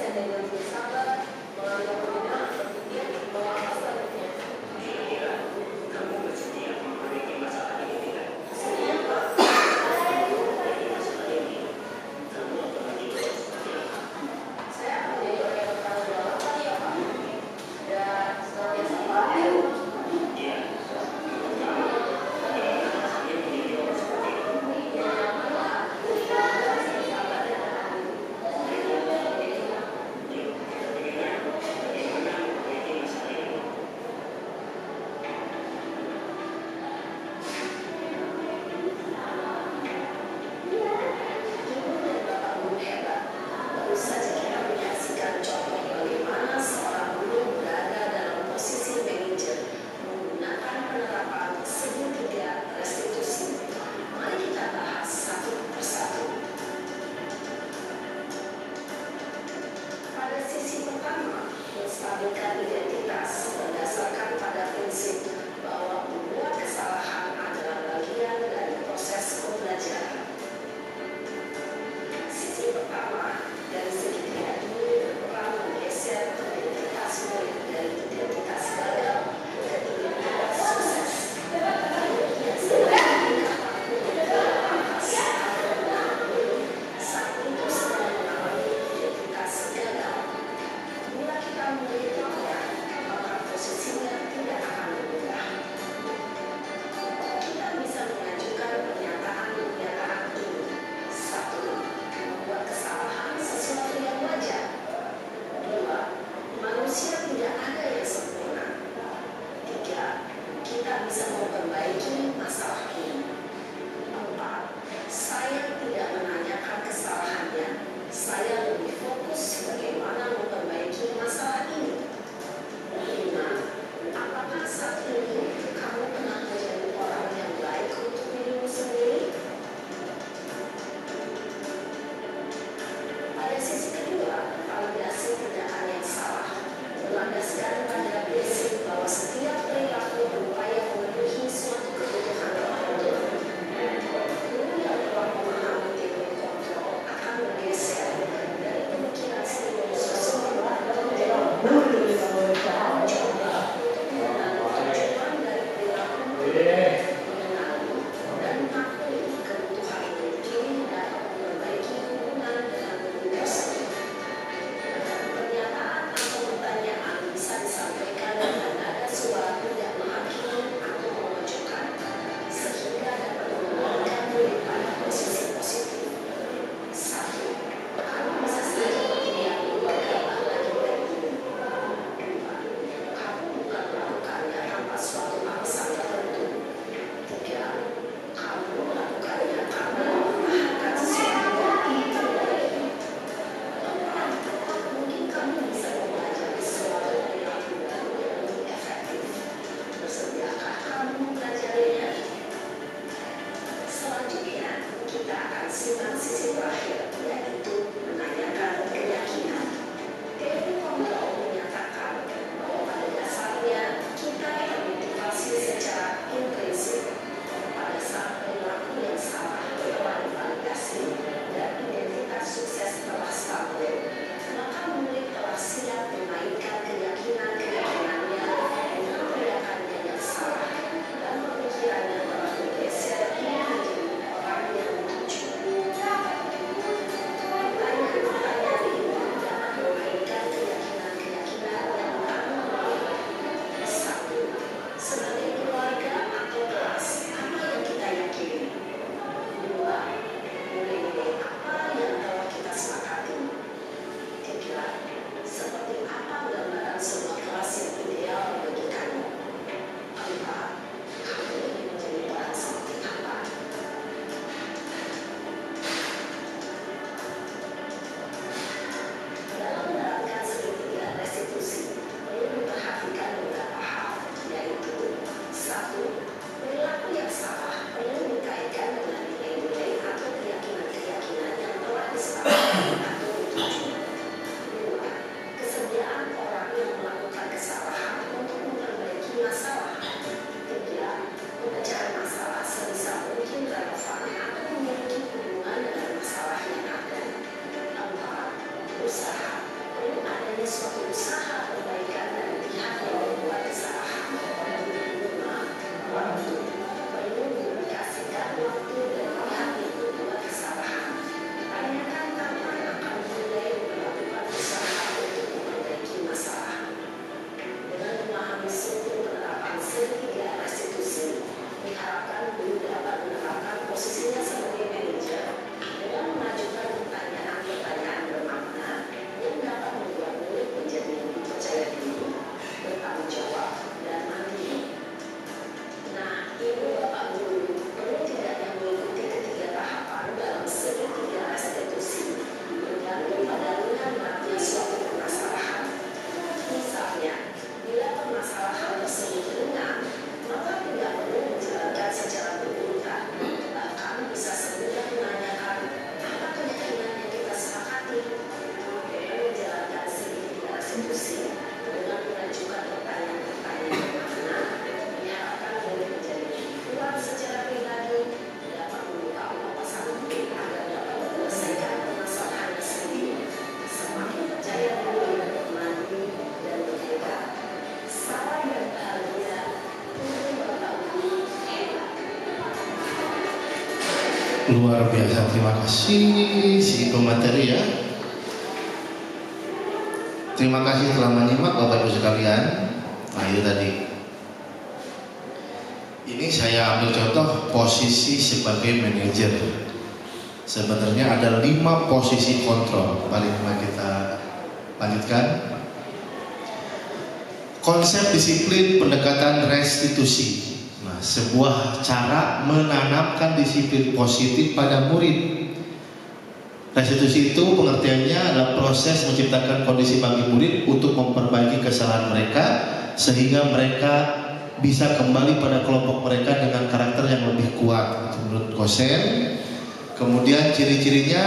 dengan bersabar, menganggap benar, berpikir bahwa selanjutnya. Kamu bersedia memperbaiki masalah ini tidak? Sedia, Pak. Memperbaiki masalah ini, kamu akan menjadi seperti apa? Saya akan menjadi orang yang bertanggung jawab tadi ya, Pak. Dan senantiasa patuh. Iya. Kamu ingin menjadi orang seperti itu. Yang amanah, dan sabar dan adil. Yuk, kita pikirkan bagaimana memperbaiki masalah ini. Bapak guru hebat. Baru saja kita menyaksikan contoh bagaimana seorang guru berada dalam posisi manajer menggunakan penerapan segitiga restitusi. Mari kita bahas satu persatu. Pada sisi pertama, menstabilkan identitas berdasarkan pada prinsip bahwa membuat kesalahan adalah bagian dari proses pembelajaran. Sisi pertama dari segitiga ini berperan menggeser identitas murid dari identitas gagal ke identitas sukses. Yang sedang dikatakan membahas atau menanggung saat itu sedang mengalami identitas gagal. Bila kita memilih lawan, maka posisinya tidak akan berubah. Luar biasa, terima kasih si pemateri ya. Terima kasih telah menyimak Bapak Ibu sekalian. Nah itu tadi. Ini saya ambil contoh posisi sebagai manajer. Sebenarnya ada 5 posisi kontrol. Mari kita lanjutkan. Konsep disiplin pendekatan restitusi. Nah, sebuah cara menanamkan disiplin positif pada murid. Restitusi itu pengertiannya adalah proses menciptakan kondisi bagi murid untuk memperbaiki kesalahan mereka sehingga mereka bisa kembali pada kelompok mereka dengan karakter yang lebih kuat. Menurut Gosen, kemudian ciri-cirinya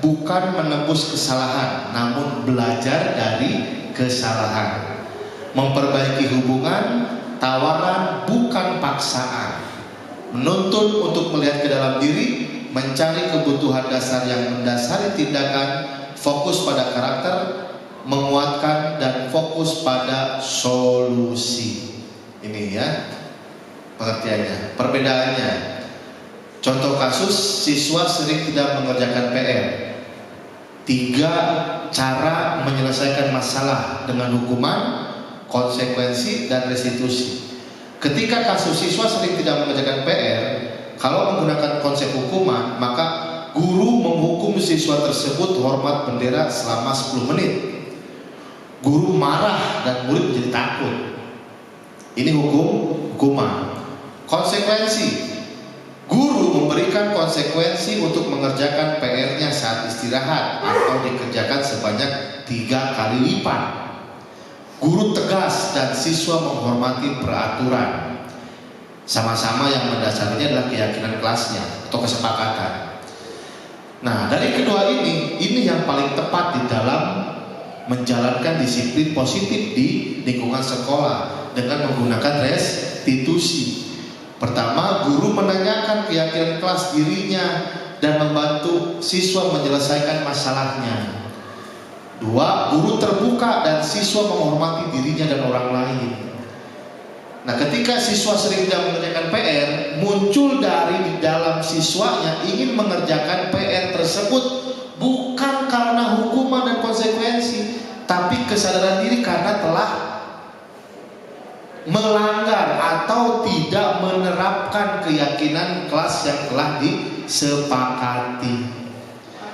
bukan menebus kesalahan, namun belajar dari kesalahan. Memperbaiki hubungan, tawaran bukan paksaan. Menuntut untuk melihat ke dalam diri, mencari kebutuhan dasar yang mendasari tindakan, fokus pada karakter, menguatkan dan fokus pada solusi. Ini ya pengertiannya. Perbedaannya, contoh kasus, siswa sering tidak mengerjakan PR. 3 cara menyelesaikan masalah dengan hukuman, konsekuensi dan restitusi. Ketika kasus siswa sering tidak mengerjakan PR, kalau menggunakan konsep hukuman, maka guru menghukum siswa tersebut hormat bendera selama 10 menit. Guru marah dan murid menjadi takut. Ini hukuman. Konsekuensi, guru memberikan konsekuensi untuk mengerjakan PR-nya saat istirahat atau dikerjakan sebanyak 3 kali lipat. Guru tegas dan siswa menghormati peraturan. Sama-sama yang mendasarinya adalah keyakinan kelasnya atau kesepakatan. Nah, dari kedua ini yang paling tepat di dalam menjalankan disiplin positif di lingkungan sekolah dengan menggunakan restitusi. Pertama, guru menanyakan keyakinan kelas dirinya dan membantu siswa menyelesaikan masalahnya. 2, guru terbuka dan siswa menghormati dirinya dan orang lain. Nah, ketika siswa sering tidak mengerjakan PR, muncul dari di dalam siswanya ingin mengerjakan PR tersebut bukan karena hukuman dan konsekuensi, tapi kesadaran diri karena telah melanggar atau tidak menerapkan keyakinan kelas yang telah disepakati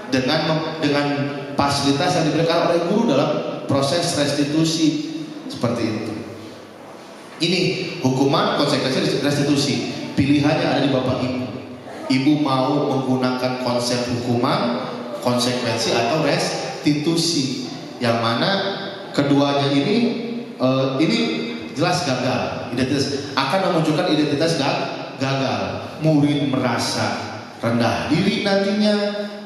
dengan fasilitas yang diberikan oleh guru dalam proses restitusi seperti itu. Ini hukuman, konsekuensi, restitusi. Pilihannya ada di Bapak Ibu. Ibu mau menggunakan konsep hukuman, konsekuensi atau restitusi. Yang mana keduanya ini jelas gagal. Identitas akan memunculkan identitas gagal. Murid merasa rendah diri nantinya,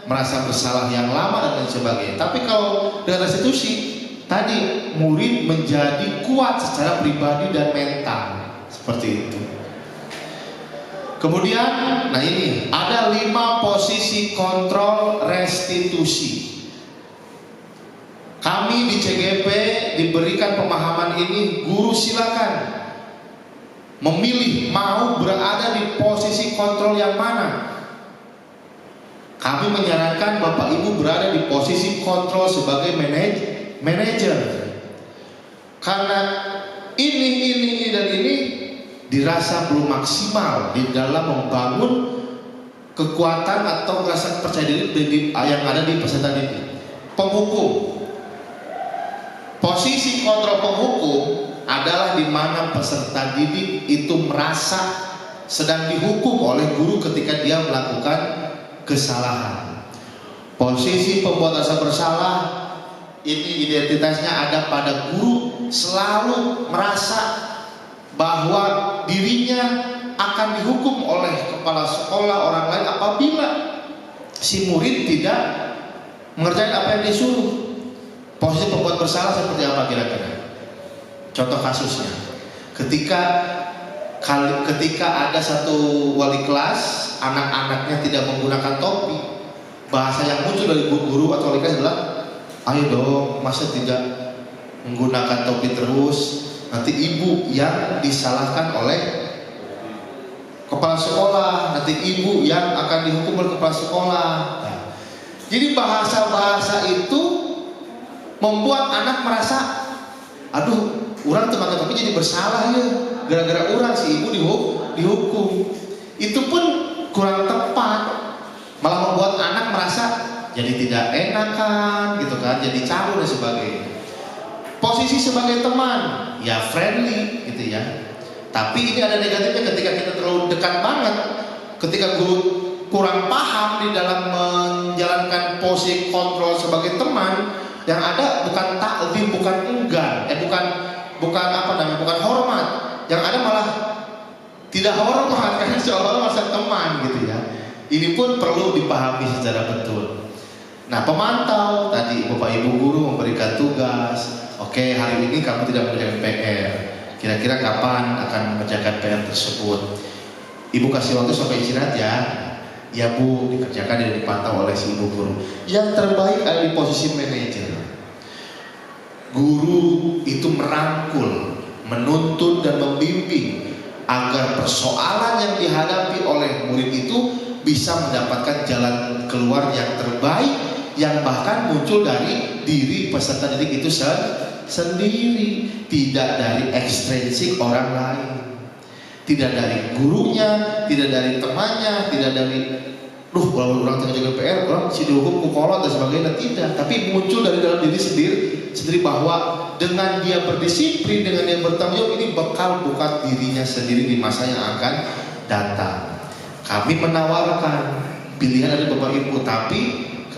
merasa bersalah yang lama dan lain sebagainya. Tapi kalau dengan restitusi tadi, murid menjadi kuat secara pribadi dan mental seperti itu. Kemudian, nah ini ada 5 posisi kontrol restitusi. Kami di CGP diberikan pemahaman ini. Guru silakan memilih mau berada di posisi kontrol yang mana. Kami menyarankan Bapak Ibu berada di posisi kontrol sebagai manajer. Karena ini dan ini dirasa belum maksimal di dalam membangun kekuatan atau rasa percaya diri yang ada di peserta didik. Penghukum. Posisi kontrol penghukum adalah di mana peserta didik itu merasa sedang dihukum oleh guru ketika dia melakukan kesalahan. Posisi pembuat rasa bersalah ini identitasnya ada pada guru selalu merasa bahwa dirinya akan dihukum oleh kepala sekolah orang lain apabila si murid tidak mengerjakan apa yang disuruh. Posisi pembuat bersalah seperti apa kira-kira? Contoh kasusnya, ketika ada satu wali kelas, anak-anaknya tidak menggunakan topi, bahasa yang muncul dari guru atau wali kelas adalah, ayo dong, masa tidak menggunakan topi terus, nanti ibu yang disalahkan oleh kepala sekolah, nanti ibu yang akan dihukum oleh kepala sekolah. Nah, jadi bahasa-bahasa itu membuat anak merasa, aduh, orang teman tapi jadi bersalah ya, gara-gara orang si ibu dihukum. Itu pun kurang tepat, malah membuat anak merasa jadi tidak enakan gitu kan, jadi cabul dan sebagainya. Posisi sebagai teman, ya friendly gitu ya. Tapi ini ada negatifnya ketika kita terlalu dekat banget, ketika guru kurang paham di dalam menjalankan posisi kontrol sebagai teman, yang ada bukan taklim, bukan enggan, bukan hormat, yang ada malah tidak hormat karena seolah-olah masa teman gitu ya. Ini pun perlu dipahami secara betul. Nah, pemantau tadi Bapak Ibu guru memberikan tugas. Oke, hari ini kamu tidak mengerjakan PR. Kira-kira kapan akan mengerjakan PR tersebut? Ibu kasih waktu sampai istirahat ya. Ya Bu, dikerjakan dan dipantau oleh si ibu guru. Yang terbaik ada di posisi manajer. Guru itu merangkul, menuntun dan membimbing agar persoalan yang dihadapi oleh murid itu bisa mendapatkan jalan keluar yang terbaik, yang bahkan muncul dari diri peserta didik itu sendiri, tidak dari ekstrinsik orang lain, tidak dari gurunya, tidak dari temannya, tidak dari kalau orang tengah jaga PR, orang si dihukum kukolot dan sebagainya, tidak, tapi muncul dari dalam diri sendiri bahwa dengan dia berdisiplin, dengan dia bertanggung jawab, ini bekal bukan dirinya sendiri di masa yang akan datang. Kami menawarkan pilihan dari Bapak Ibu, tapi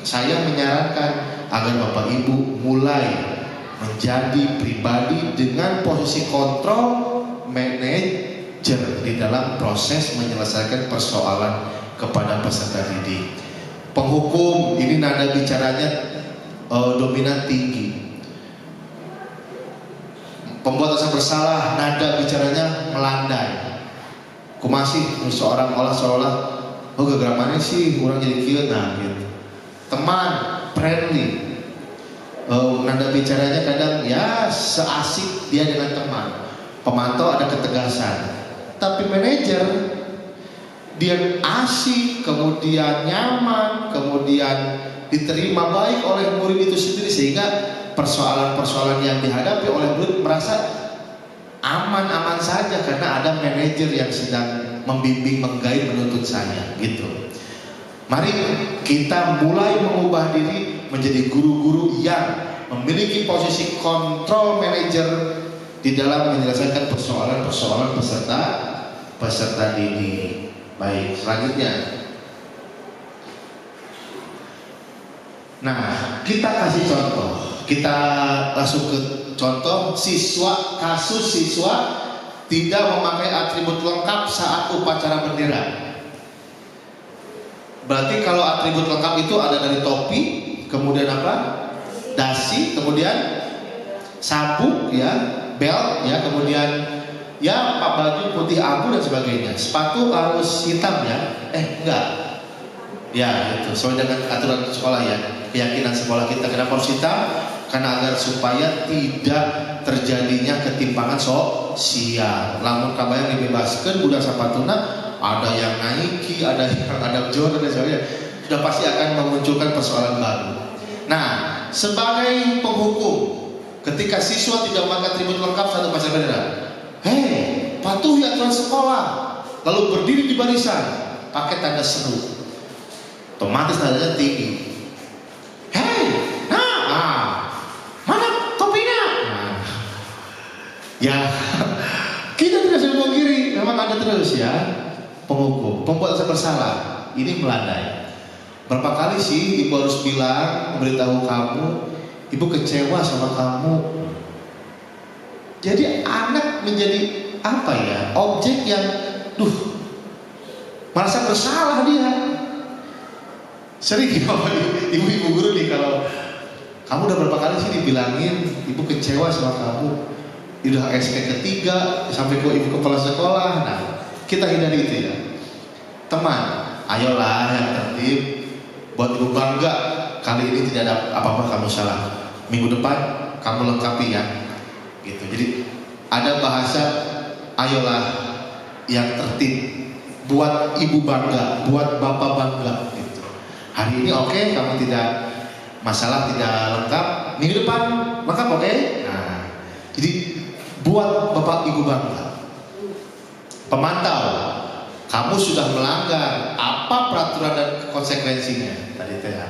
saya menyarankan agar Bapak Ibu mulai menjadi pribadi dengan posisi kontrol manajer di dalam proses menyelesaikan persoalan kepada peserta didik. Penghukum ini nada bicaranya dominan tinggi. Pembuat rasa bersalah nada bicaranya melandai. Masih seorang seolah gara-gara mana sih orang jadi kieu, nah gitu. Teman friendly, nada bicaranya kadang ya seasik dia dengan teman. Pemantau ada ketegasan, tapi manajer dia asik, kemudian nyaman, kemudian diterima baik oleh murid itu sendiri, sehingga persoalan-persoalan yang dihadapi oleh murid merasa aman-aman saja karena ada manajer yang sedang membimbing, menggait, menuntut saya gitu. Mari kita mulai mengubah diri menjadi guru-guru yang memiliki posisi kontrol manajer di dalam menyelesaikan persoalan-persoalan peserta didik. Baik, selanjutnya. Nah, kita kasih contoh. Kita langsung ke contoh kasus siswa tidak memakai atribut lengkap saat upacara bendera. Berarti kalau atribut lengkap itu ada dari topi, kemudian apa? Dasi, kemudian sabuk ya, belt ya, kemudian ya baju putih abu dan sebagainya. Sepatu harus hitam ya? Enggak. Ya itu sesuai dengan aturan sekolah ya, keyakinan sekolah kita. Kenapa harus hitam? Karena agar supaya tidak terjadinya ketimpangan sosial. Lamun kabayang dibebaskan budak sapatuna, ada yang Nike, ada yang ada Jordan dan sebagainya, sudah pasti akan memunculkan persoalan baru. Nah, sebagai penghukum, ketika siswa tidak memakai atribut lengkap saat upacara bendera, patuhi aturan sekolah, lalu berdiri di barisan, pakai tanda seru, otomatis nadanya tinggi. Mana topinya? Ya, kita tidak bisa memungkiri, memang ada terus ya penghukum, pembuat rasa bersalah, ini melandai. Berapa kali sih ibu harus bilang, memberitahu kamu, ibu kecewa sama kamu. Jadi anak menjadi apa ya, objek yang merasa bersalah dia. Sering ibu-ibu guru nih, kalau kamu udah berapa kali sih dibilangin ibu kecewa sama kamu, udah SK ketiga sampai ke ibu kepala sekolah. Nah, kita hindari itu ya. Teman, ayolah yang tertib, buat ibu bangga kali ini tidak ada apa-apa kamu salah, minggu depan kamu lengkapi ya gitu. Jadi ada bahasa ayolah yang tertib, buat ibu bangga, buat bapak bangga gitu. Hari ini oke, kamu tidak masalah, tidak lengkap, minggu depan lengkap, oke? Nah, jadi buat bapak ibu bangga. Pemantau, kamu sudah melanggar apa peraturan dan konsekuensinya tadi ya.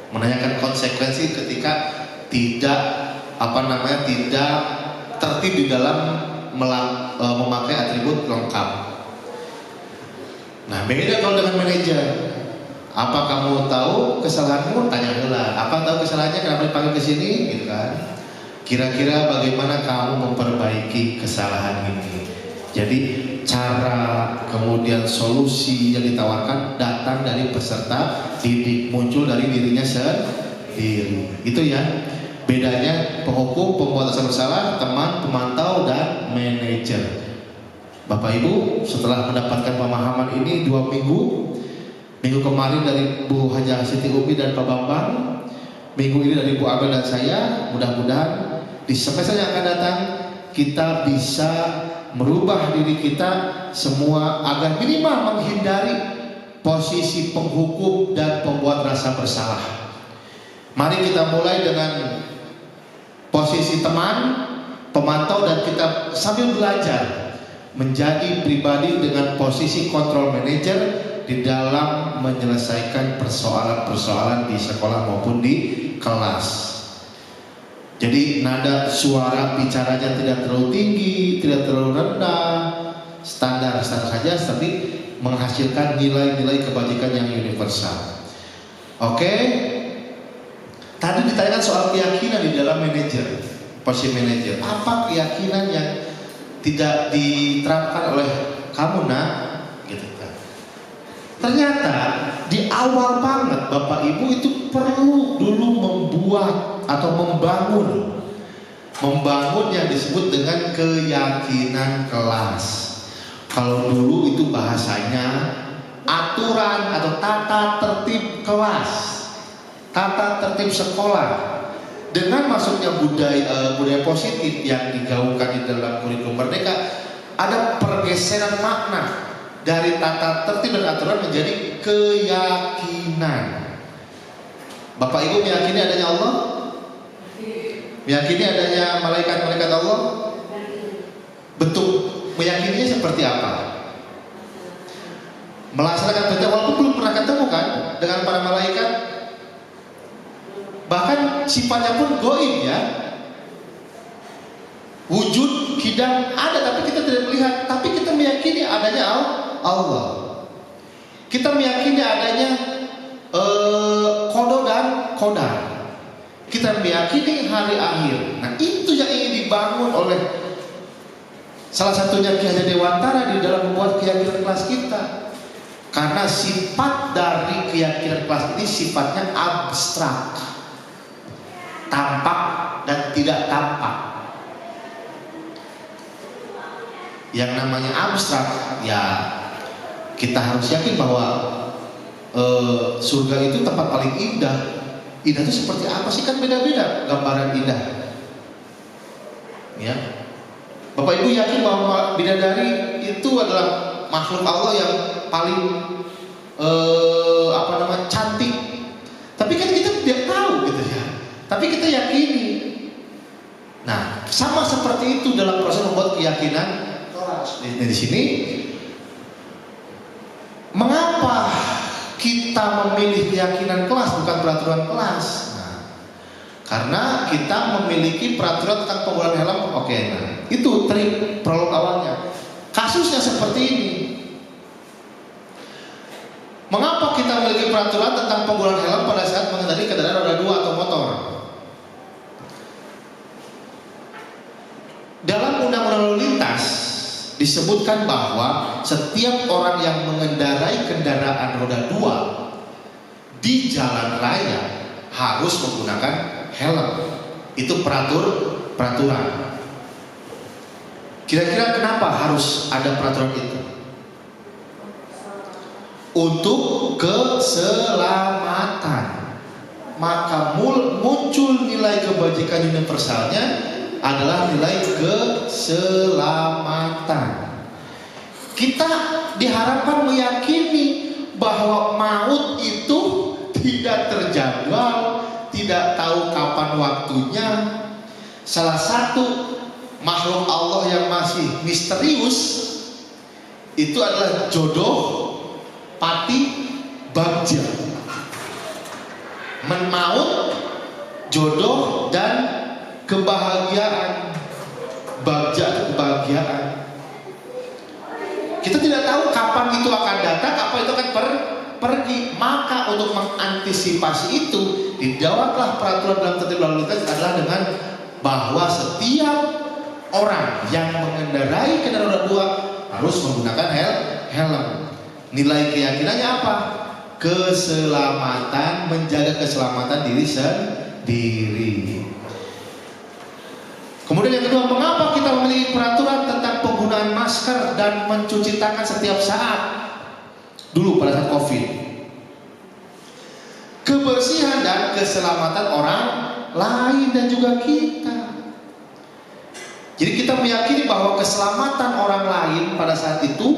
Menanyakan konsekuensi ketika tidak tidak tertib di dalam memakai atribut lengkap. Nah, beda kalau dengan manajer. Apa kamu tahu kesalahanmu? Tanya heula. Apa tahu kesalahannya? Kenapa dipanggil ke sini? Gitu kan. Kira-kira bagaimana kamu memperbaiki kesalahan ini? Jadi cara kemudian solusi yang ditawarkan datang dari peserta didik, muncul dari dirinya sendiri. Itu ya bedanya penghukum, pembuat asal bersalah, teman, pemantau, dan manajer. Bapak Ibu, setelah mendapatkan pemahaman ini 2 minggu, minggu kemarin dari Bu Haja Siti Umi dan Pak Bambang, minggu ini dari Bu Abel dan saya, mudah-mudahan di semester yang akan datang kita bisa merubah diri kita semua agar minimal menghindari posisi penghukum dan pembuat rasa bersalah. Mari kita mulai dengan posisi teman, pemantau, dan kita sambil belajar menjadi pribadi dengan posisi control manager di dalam menyelesaikan persoalan-persoalan di sekolah maupun di kelas. Jadi nada suara bicaranya tidak terlalu tinggi, tidak terlalu rendah, standar saja, tapi menghasilkan nilai-nilai kebajikan yang universal. Oke, tadi ditanyakan soal keyakinan di dalam manajer, posisi manajer. Apa keyakinan yang tidak diterapkan oleh kamu, nak? Gitu kan. Ternyata di awal banget Bapak Ibu itu perlu dulu membuat atau membangun yang disebut dengan keyakinan kelas. Kalau dulu itu bahasanya aturan atau tata tertib kelas, tata tertib sekolah. Dengan masuknya budaya positif yang digaungkan di dalam kurikulum Merdeka, ada pergeseran makna dari tata tertib dan aturan menjadi keyakinan. Bapak Ibu meyakini adanya Allah? Meyakini adanya malaikat-malaikat Allah? Bentuk meyakininya seperti apa? Melaksanakan perintah walaupun belum pernah ketemu kan dengan para malaikat. Bahkan sifatnya pun goib ya. Wujud hidang ada tapi kita tidak melihat, tapi kita meyakini adanya Allah. Kita meyakini adanya kodo dan kodar. Kita meyakini hari akhir. Nah, itu yang ingin dibangun oleh salah satunya Ki Hajar Dewantara di dalam membuat keyakinan kelas kita. Karena sifat dari keyakinan kelas ini sifatnya abstrak, tampak dan tidak tampak. Yang namanya abstrak, ya kita harus yakin bahwa surga itu tempat paling indah. Indah itu seperti apa sih? Kan beda-beda gambaran indah. Ya, Bapak Ibu yakin bahwa bidadari itu adalah makhluk Allah yang paling cantik. Tapi kan kita tidak tahu gitu ya. Tapi kita yakini. Nah, sama seperti itu dalam proses membuat keyakinan kelas. Di sini, mengapa kita memilih keyakinan kelas bukan peraturan kelas? Nah, karena kita memiliki peraturan tentang penggunaan helm. Oke, nah itu trik prolog awalnya. Kasusnya seperti ini. Mengapa kita memiliki peraturan tentang penggunaan helm pada saat mengendarai kendaraan roda 2 atau motor? Dalam undang-undang lalu lintas disebutkan bahwa setiap orang yang mengendarai kendaraan roda 2 di jalan raya harus menggunakan helm. Itu peraturan. Kira-kira kenapa harus ada peraturan itu? Untuk keselamatan. Maka muncul nilai kebajikan universalnya adalah nilai keselamatan. Kita diharapkan meyakini bahwa maut itu tidak terjadwal, tidak tahu kapan waktunya. Salah satu makhluk Allah yang masih misterius itu adalah jodoh, pati, bagja. Maut, jodoh, dan kebahagiaan. Bagja, kebahagiaan. Kita tidak tahu kapan itu akan datang, kapan itu akan pergi. Maka untuk mengantisipasi itu, dibuatlah peraturan dalam tertib lalu lintas adalah dengan bahwa setiap orang yang mengendarai kendaraan roda 2 harus menggunakan helm. Nilai keyakinannya apa? Keselamatan, menjaga keselamatan diri sendiri. Kemudian yang kedua, mengapa kita memiliki peraturan tentang penggunaan masker dan mencuci tangan setiap saat? Dulu pada saat COVID, kebersihan dan keselamatan orang lain dan juga kita. Jadi kita meyakini bahwa keselamatan orang lain pada saat itu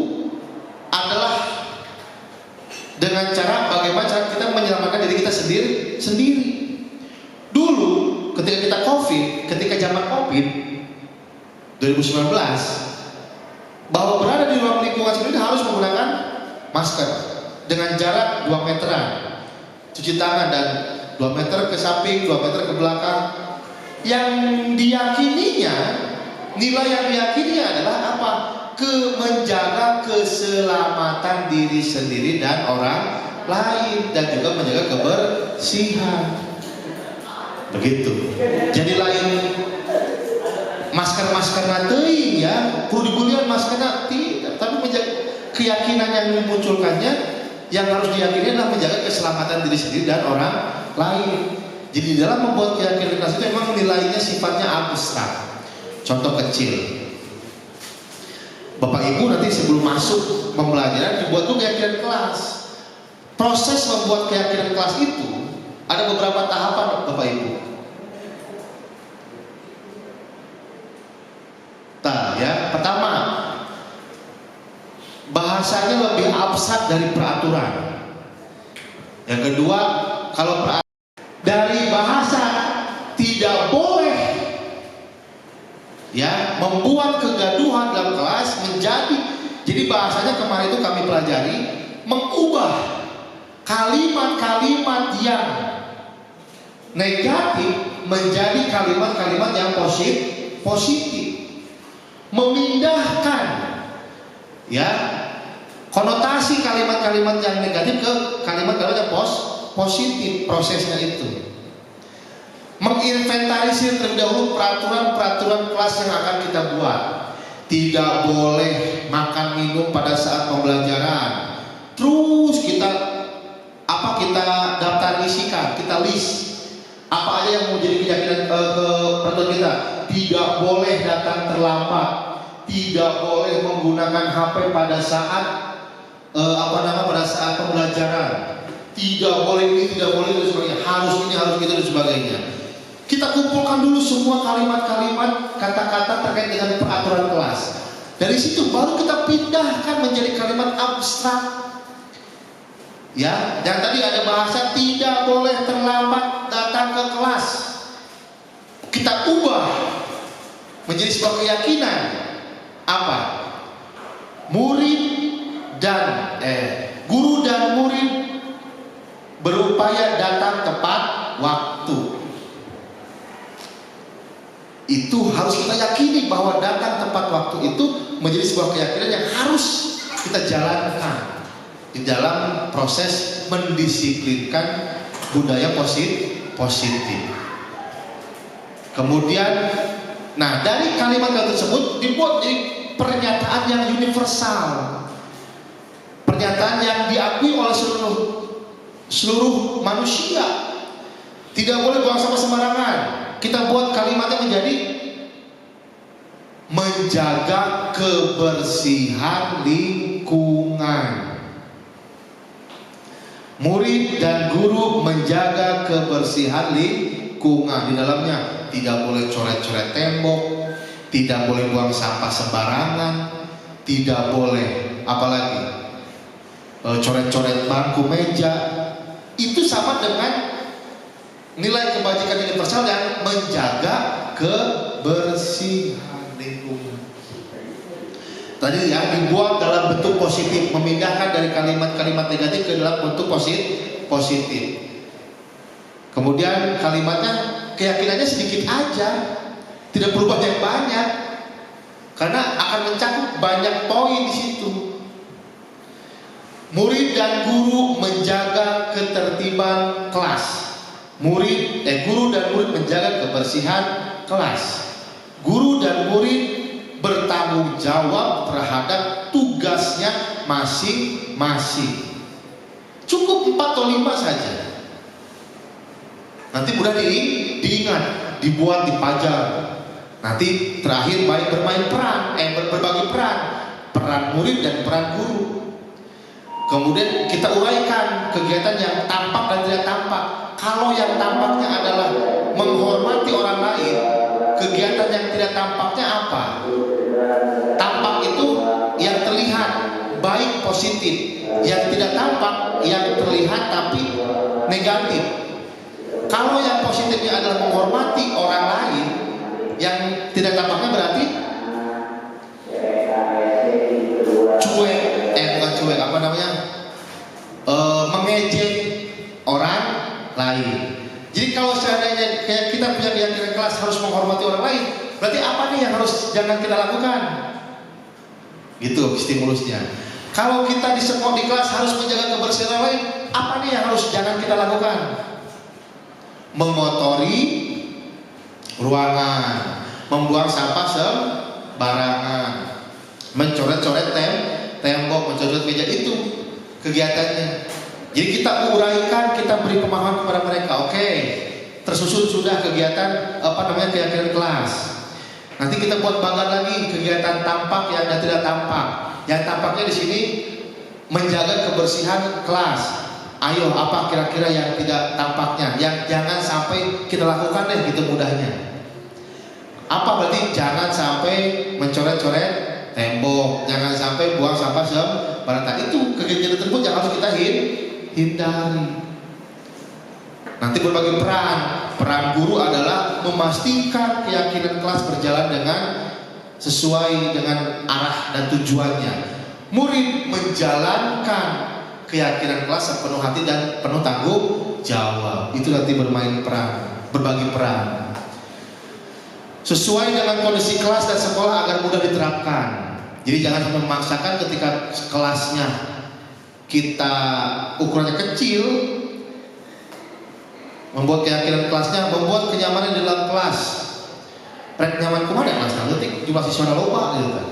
adalah dengan cara bagaimana cara kita menyelamatkan diri kita sendiri. Dulu ketika kita COVID, ketika zaman COVID 2019, bahwa berada di ruang lingkungan sendiri harus menggunakan masker dengan jarak 2 meteran, cuci tangan, dan 2 meter ke samping, 2 meter ke belakang. Yang diyakininya, nilai yang diyakininya adalah apa? Menjaga keselamatan diri sendiri dan orang lain, dan juga menjaga kebersihan. Begitu. Jadi lain masker nanti ya, kudu digulian masker nanti, tapi menjaga keyakinan yang memunculkannya, yang harus diyakini adalah menjaga keselamatan diri sendiri dan orang lain. Jadi dalam membuat keyakinan kelas itu memang nilainya sifatnya abstrak. Contoh kecil, Bapak Ibu nanti sebelum masuk pembelajaran dibuat tuh keyakinan kelas. Proses membuat keyakinan kelas itu ada beberapa tahapan, Bapak Ibu. Ya, pertama, bahasanya lebih abstrak dari peraturan. Yang kedua, kalau dari bahasa tidak boleh ya membuat kegaduhan dalam kelas jadi bahasanya kemarin itu kami pelajari mengubah kalimat-kalimat yang negatif menjadi kalimat-kalimat yang positif, memindahkan ya konotasi kalimat-kalimat yang negatif ke kalimat-kalimat yang positif. Prosesnya itu menginventarisir terlebih dahulu peraturan kelas yang akan kita buat. Tidak boleh makan minum pada saat pembelajaran. Terus kita daftar isikan, kita list apa aja yang mau jadi keyakinan peraturan kita. Tidak boleh datang terlambat, tidak boleh menggunakan HP pada saat pada saat pembelajaran, tidak boleh ini, tidak boleh itu, sebagainya. Harus ini, harus itu, dan sebagainya. Kita kumpulkan dulu semua kalimat-kalimat, kata-kata terkait dengan peraturan kelas. Dari situ baru kita pindahkan menjadi kalimat abstrak. Ya, yang tadi ada bahasa tidak boleh terlambat datang ke kelas. Kita ubah menjadi sebuah keyakinan. Apa? Guru dan murid berupaya datang tepat waktu. Itu harus kita yakini bahwa datang tepat waktu itu menjadi sebuah keyakinan yang harus kita jalankan di dalam proses mendisiplinkan budaya positif. Kemudian, dari kalimat tersebut dibuat jadi pernyataan yang universal, pernyataan yang diakui oleh seluruh manusia. Tidak boleh buang sampah sembarangan. Kita buat kalimatnya menjadi menjaga kebersihan lingkungan. Murid dan guru menjaga kebersihan lingkungan. Di dalamnya tidak boleh coret-coret tembok, tidak boleh buang sampah sembarangan, tidak boleh, apalagi coret-coret bangku meja. Itu sama dengan nilai kebajikan universal yang menjaga kebersihan lingkungan. Tadi ya, dibuat dalam bentuk positif, memindahkan dari kalimat-kalimat negatif ke dalam bentuk positif. Kemudian kalimatnya, keyakinannya sedikit aja, tidak perlu banyak-banyak, karena akan mencakup banyak poin di situ. Murid dan guru menjaga ketertiban kelas. Guru dan murid menjaga kebersihan kelas. Guru dan murid bertanggung jawab terhadap tugasnya masing-masing. Cukup 4 atau 5 saja. Nanti mudah diingat, dibuat, dipajang. Nanti terakhir bermain peran, berbagi peran murid dan peran guru. Kemudian kita uraikan kegiatan yang tampak dan tidak tampak. Kalau yang tampaknya adalah menghormati orang lain, kegiatan yang tidak tampaknya apa? Tampak itu yang terlihat baik positif, yang tidak tampak yang terlihat tapi negatif. Kalau yang positifnya adalah menghormati orang lain, yang tidak tampaknya berarti mengejek orang lain. Jadi kalau seandainya kayak kita punya keyakinan kelas harus menghormati orang lain, berarti apa nih yang harus jangan kita lakukan? Gitu stimulusnya. Kalau kita di sekolah di kelas harus menjaga kebersihan orang lain, apa nih yang harus jangan kita lakukan? Mengotori ruangan, membuang sampah sembarangan, mencoret-coret tembok, mencoret meja, itu kegiatannya. Jadi kita uraikan, kita beri pemahaman kepada mereka. Oke, tersusun sudah kegiatan keyakinan kelas. Nanti kita buat bagian lagi kegiatan tampak yang dan tidak tampak. Yang tampaknya di sini menjaga kebersihan kelas. Ayo, apa kira-kira yang tidak tampaknya, yang jangan sampai kita lakukan deh, gitu mudahnya. Apa berarti jangan sampai mencoret-coret tembok, jangan sampai buang sampah sembarangan. Itu kegiatan tersebut yang harus kita hindari. Nanti berbagi peran guru adalah memastikan keyakinan kelas berjalan dengan sesuai dengan arah dan tujuannya. Murid menjalankan keyakinan kelas sepenuh hati dan penuh tanggung jawab. Itu nanti berbagi peran sesuai dengan kondisi kelas dan sekolah agar mudah diterapkan. Jadi jangan sampai memaksakan ketika kelasnya kita ukurannya kecil, membuat keyakinan kelasnya, membuat kenyamanan di dalam kelas. Rek nyaman kemana kelas nanti jumlah siswa loba gitu.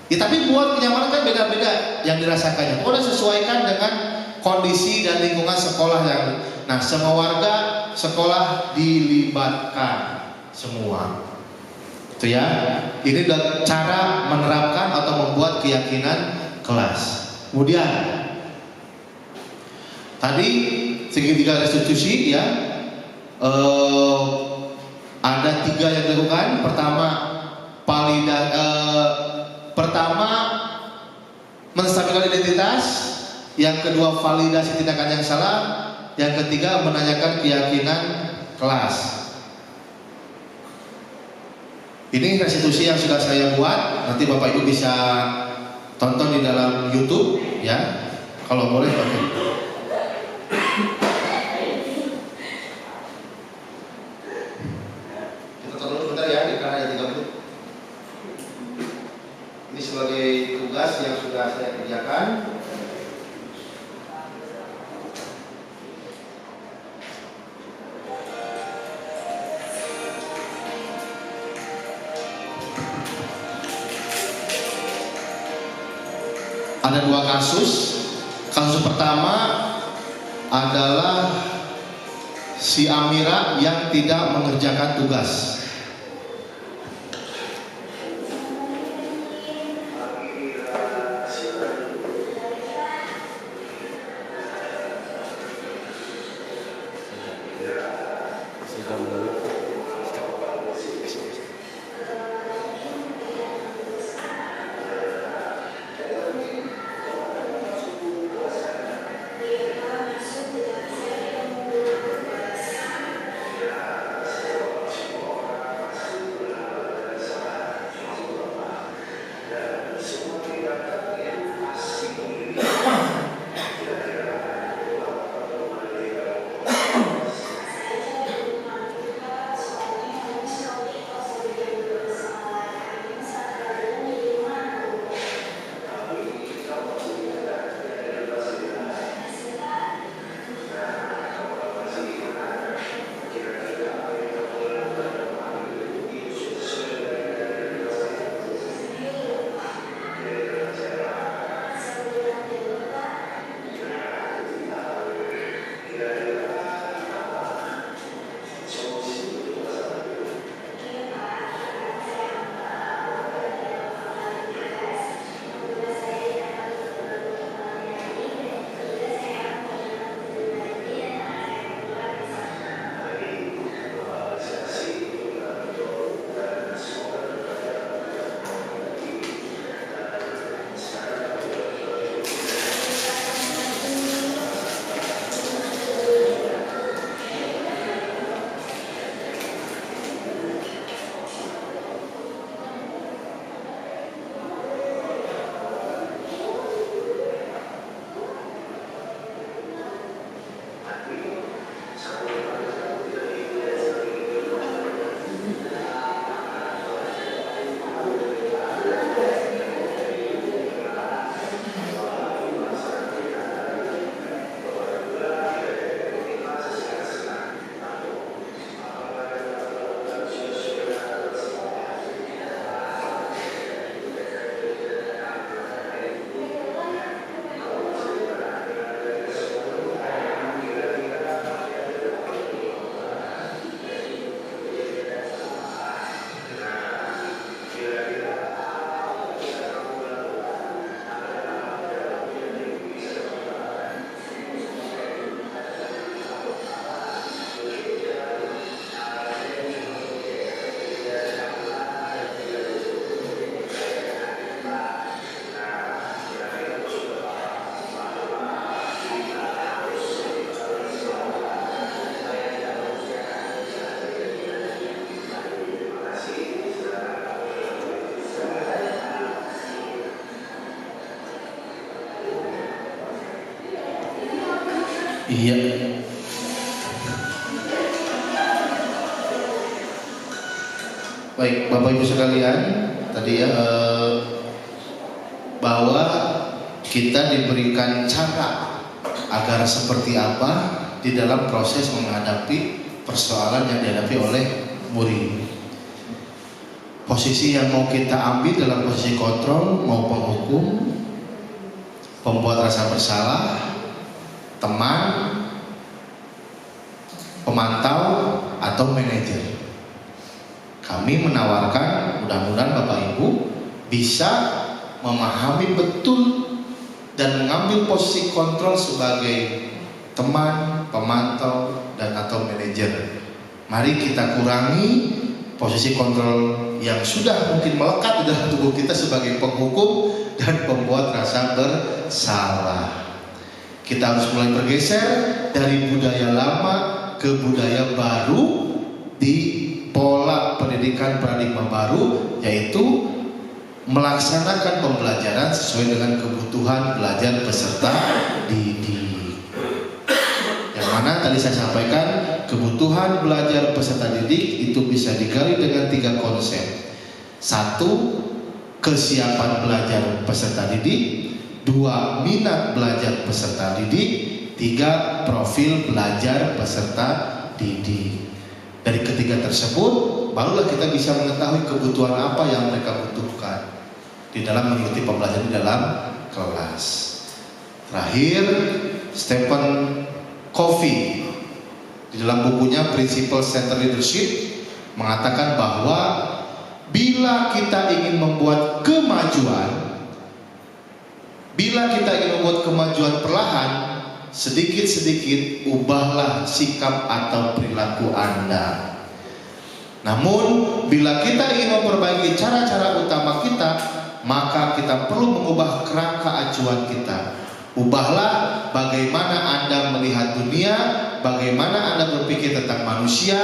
Ya tapi buat kenyamanan kan beda-beda yang dirasakannya. Pokoknya sesuaikan dengan kondisi dan lingkungan sekolah yang. Nah, semua warga sekolah dilibatkan semua. Itu ya. Ini adalah cara menerapkan atau membuat keyakinan kelas. Kemudian tadi segitiga restitusi ya, ada 3 yang dilakukan. Pertama menstabilkan identitas, yang kedua validasi tindakan yang salah, yang ketiga menanyakan keyakinan kelas. Ini restitusi yang sudah saya buat, nanti Bapak Ibu bisa tonton di dalam YouTube ya, kalau boleh pakai. Kita tonton sebentar ya, karena ada 3 menit. Ini sebagai tugas yang sudah saya kerjakan. Ada 2 kasus. Kasus pertama adalah si Amira yang tidak mengerjakan tugas. Iya. Baik, Bapak Ibu sekalian, tadi ya bahwa kita diberikan cara agar seperti apa di dalam proses menghadapi persoalan yang dihadapi oleh murid. Posisi yang mau kita ambil dalam posisi kontrol mau penghukum, pembuat rasa bersalah, teman, pemantau, atau manajer. Kami menawarkan, mudah-mudahan Bapak Ibu bisa memahami betul dan mengambil posisi kontrol sebagai teman, pemantau, dan atau manajer. Mari kita kurangi posisi kontrol yang sudah mungkin melekat di dalam tubuh kita sebagai penghukum dan pembuat rasa bersalah. Kita harus mulai bergeser dari budaya lama ke budaya baru di pola pendidikan paradigma baru, yaitu melaksanakan pembelajaran sesuai dengan kebutuhan belajar peserta didik. Yang mana tadi saya sampaikan, kebutuhan belajar peserta didik itu bisa digali dengan 3 konsep. 1. Kesiapan belajar peserta didik. 2. Minat belajar peserta didik. 3. Profil belajar peserta didik. Dari ketiga tersebut, barulah kita bisa mengetahui kebutuhan apa yang mereka butuhkan di dalam mengikuti pembelajaran di dalam kelas. Terakhir, Stephen Covey di dalam bukunya Principle Centered Leadership mengatakan bahwa bila kita ingin membuat kemajuan, perlahan, sedikit-sedikit ubahlah sikap atau perilaku Anda. Namun bila kita ingin memperbaiki cara-cara utama kita, maka kita perlu mengubah kerangka acuan kita. Ubahlah bagaimana Anda melihat dunia, bagaimana Anda berpikir tentang manusia.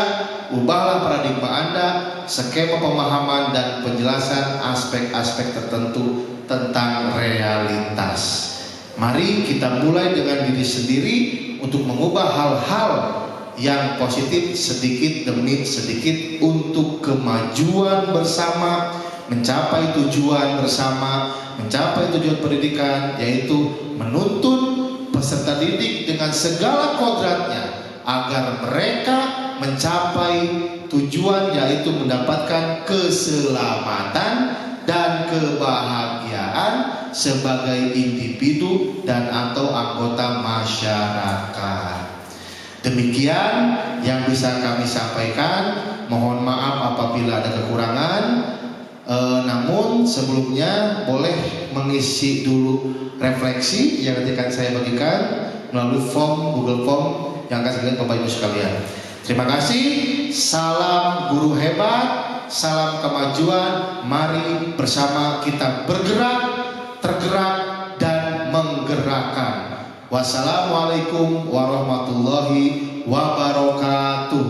Ubahlah paradigma Anda, skema pemahaman dan penjelasan aspek-aspek tertentu tentang realitas. Mari kita mulai dengan diri sendiri untuk mengubah hal-hal yang positif sedikit demi sedikit untuk kemajuan bersama, mencapai tujuan bersama, mencapai tujuan pendidikan, yaitu menuntun peserta didik dengan segala kodratnya agar mereka mencapai tujuan, yaitu mendapatkan keselamatan dan kebahagiaan sebagai individu dan atau anggota masyarakat. Demikian yang bisa kami sampaikan. Mohon maaf apabila ada kekurangan. Namun sebelumnya boleh mengisi dulu refleksi yang nanti akan saya bagikan melalui Google Form yang akan saya berikan Bapak Ibu sekalian. Terima kasih. Salam guru hebat. Salam kemajuan. Mari bersama kita bergerak, tergerak, dan menggerakkan. Wassalamualaikum warahmatullahi wabarakatuh.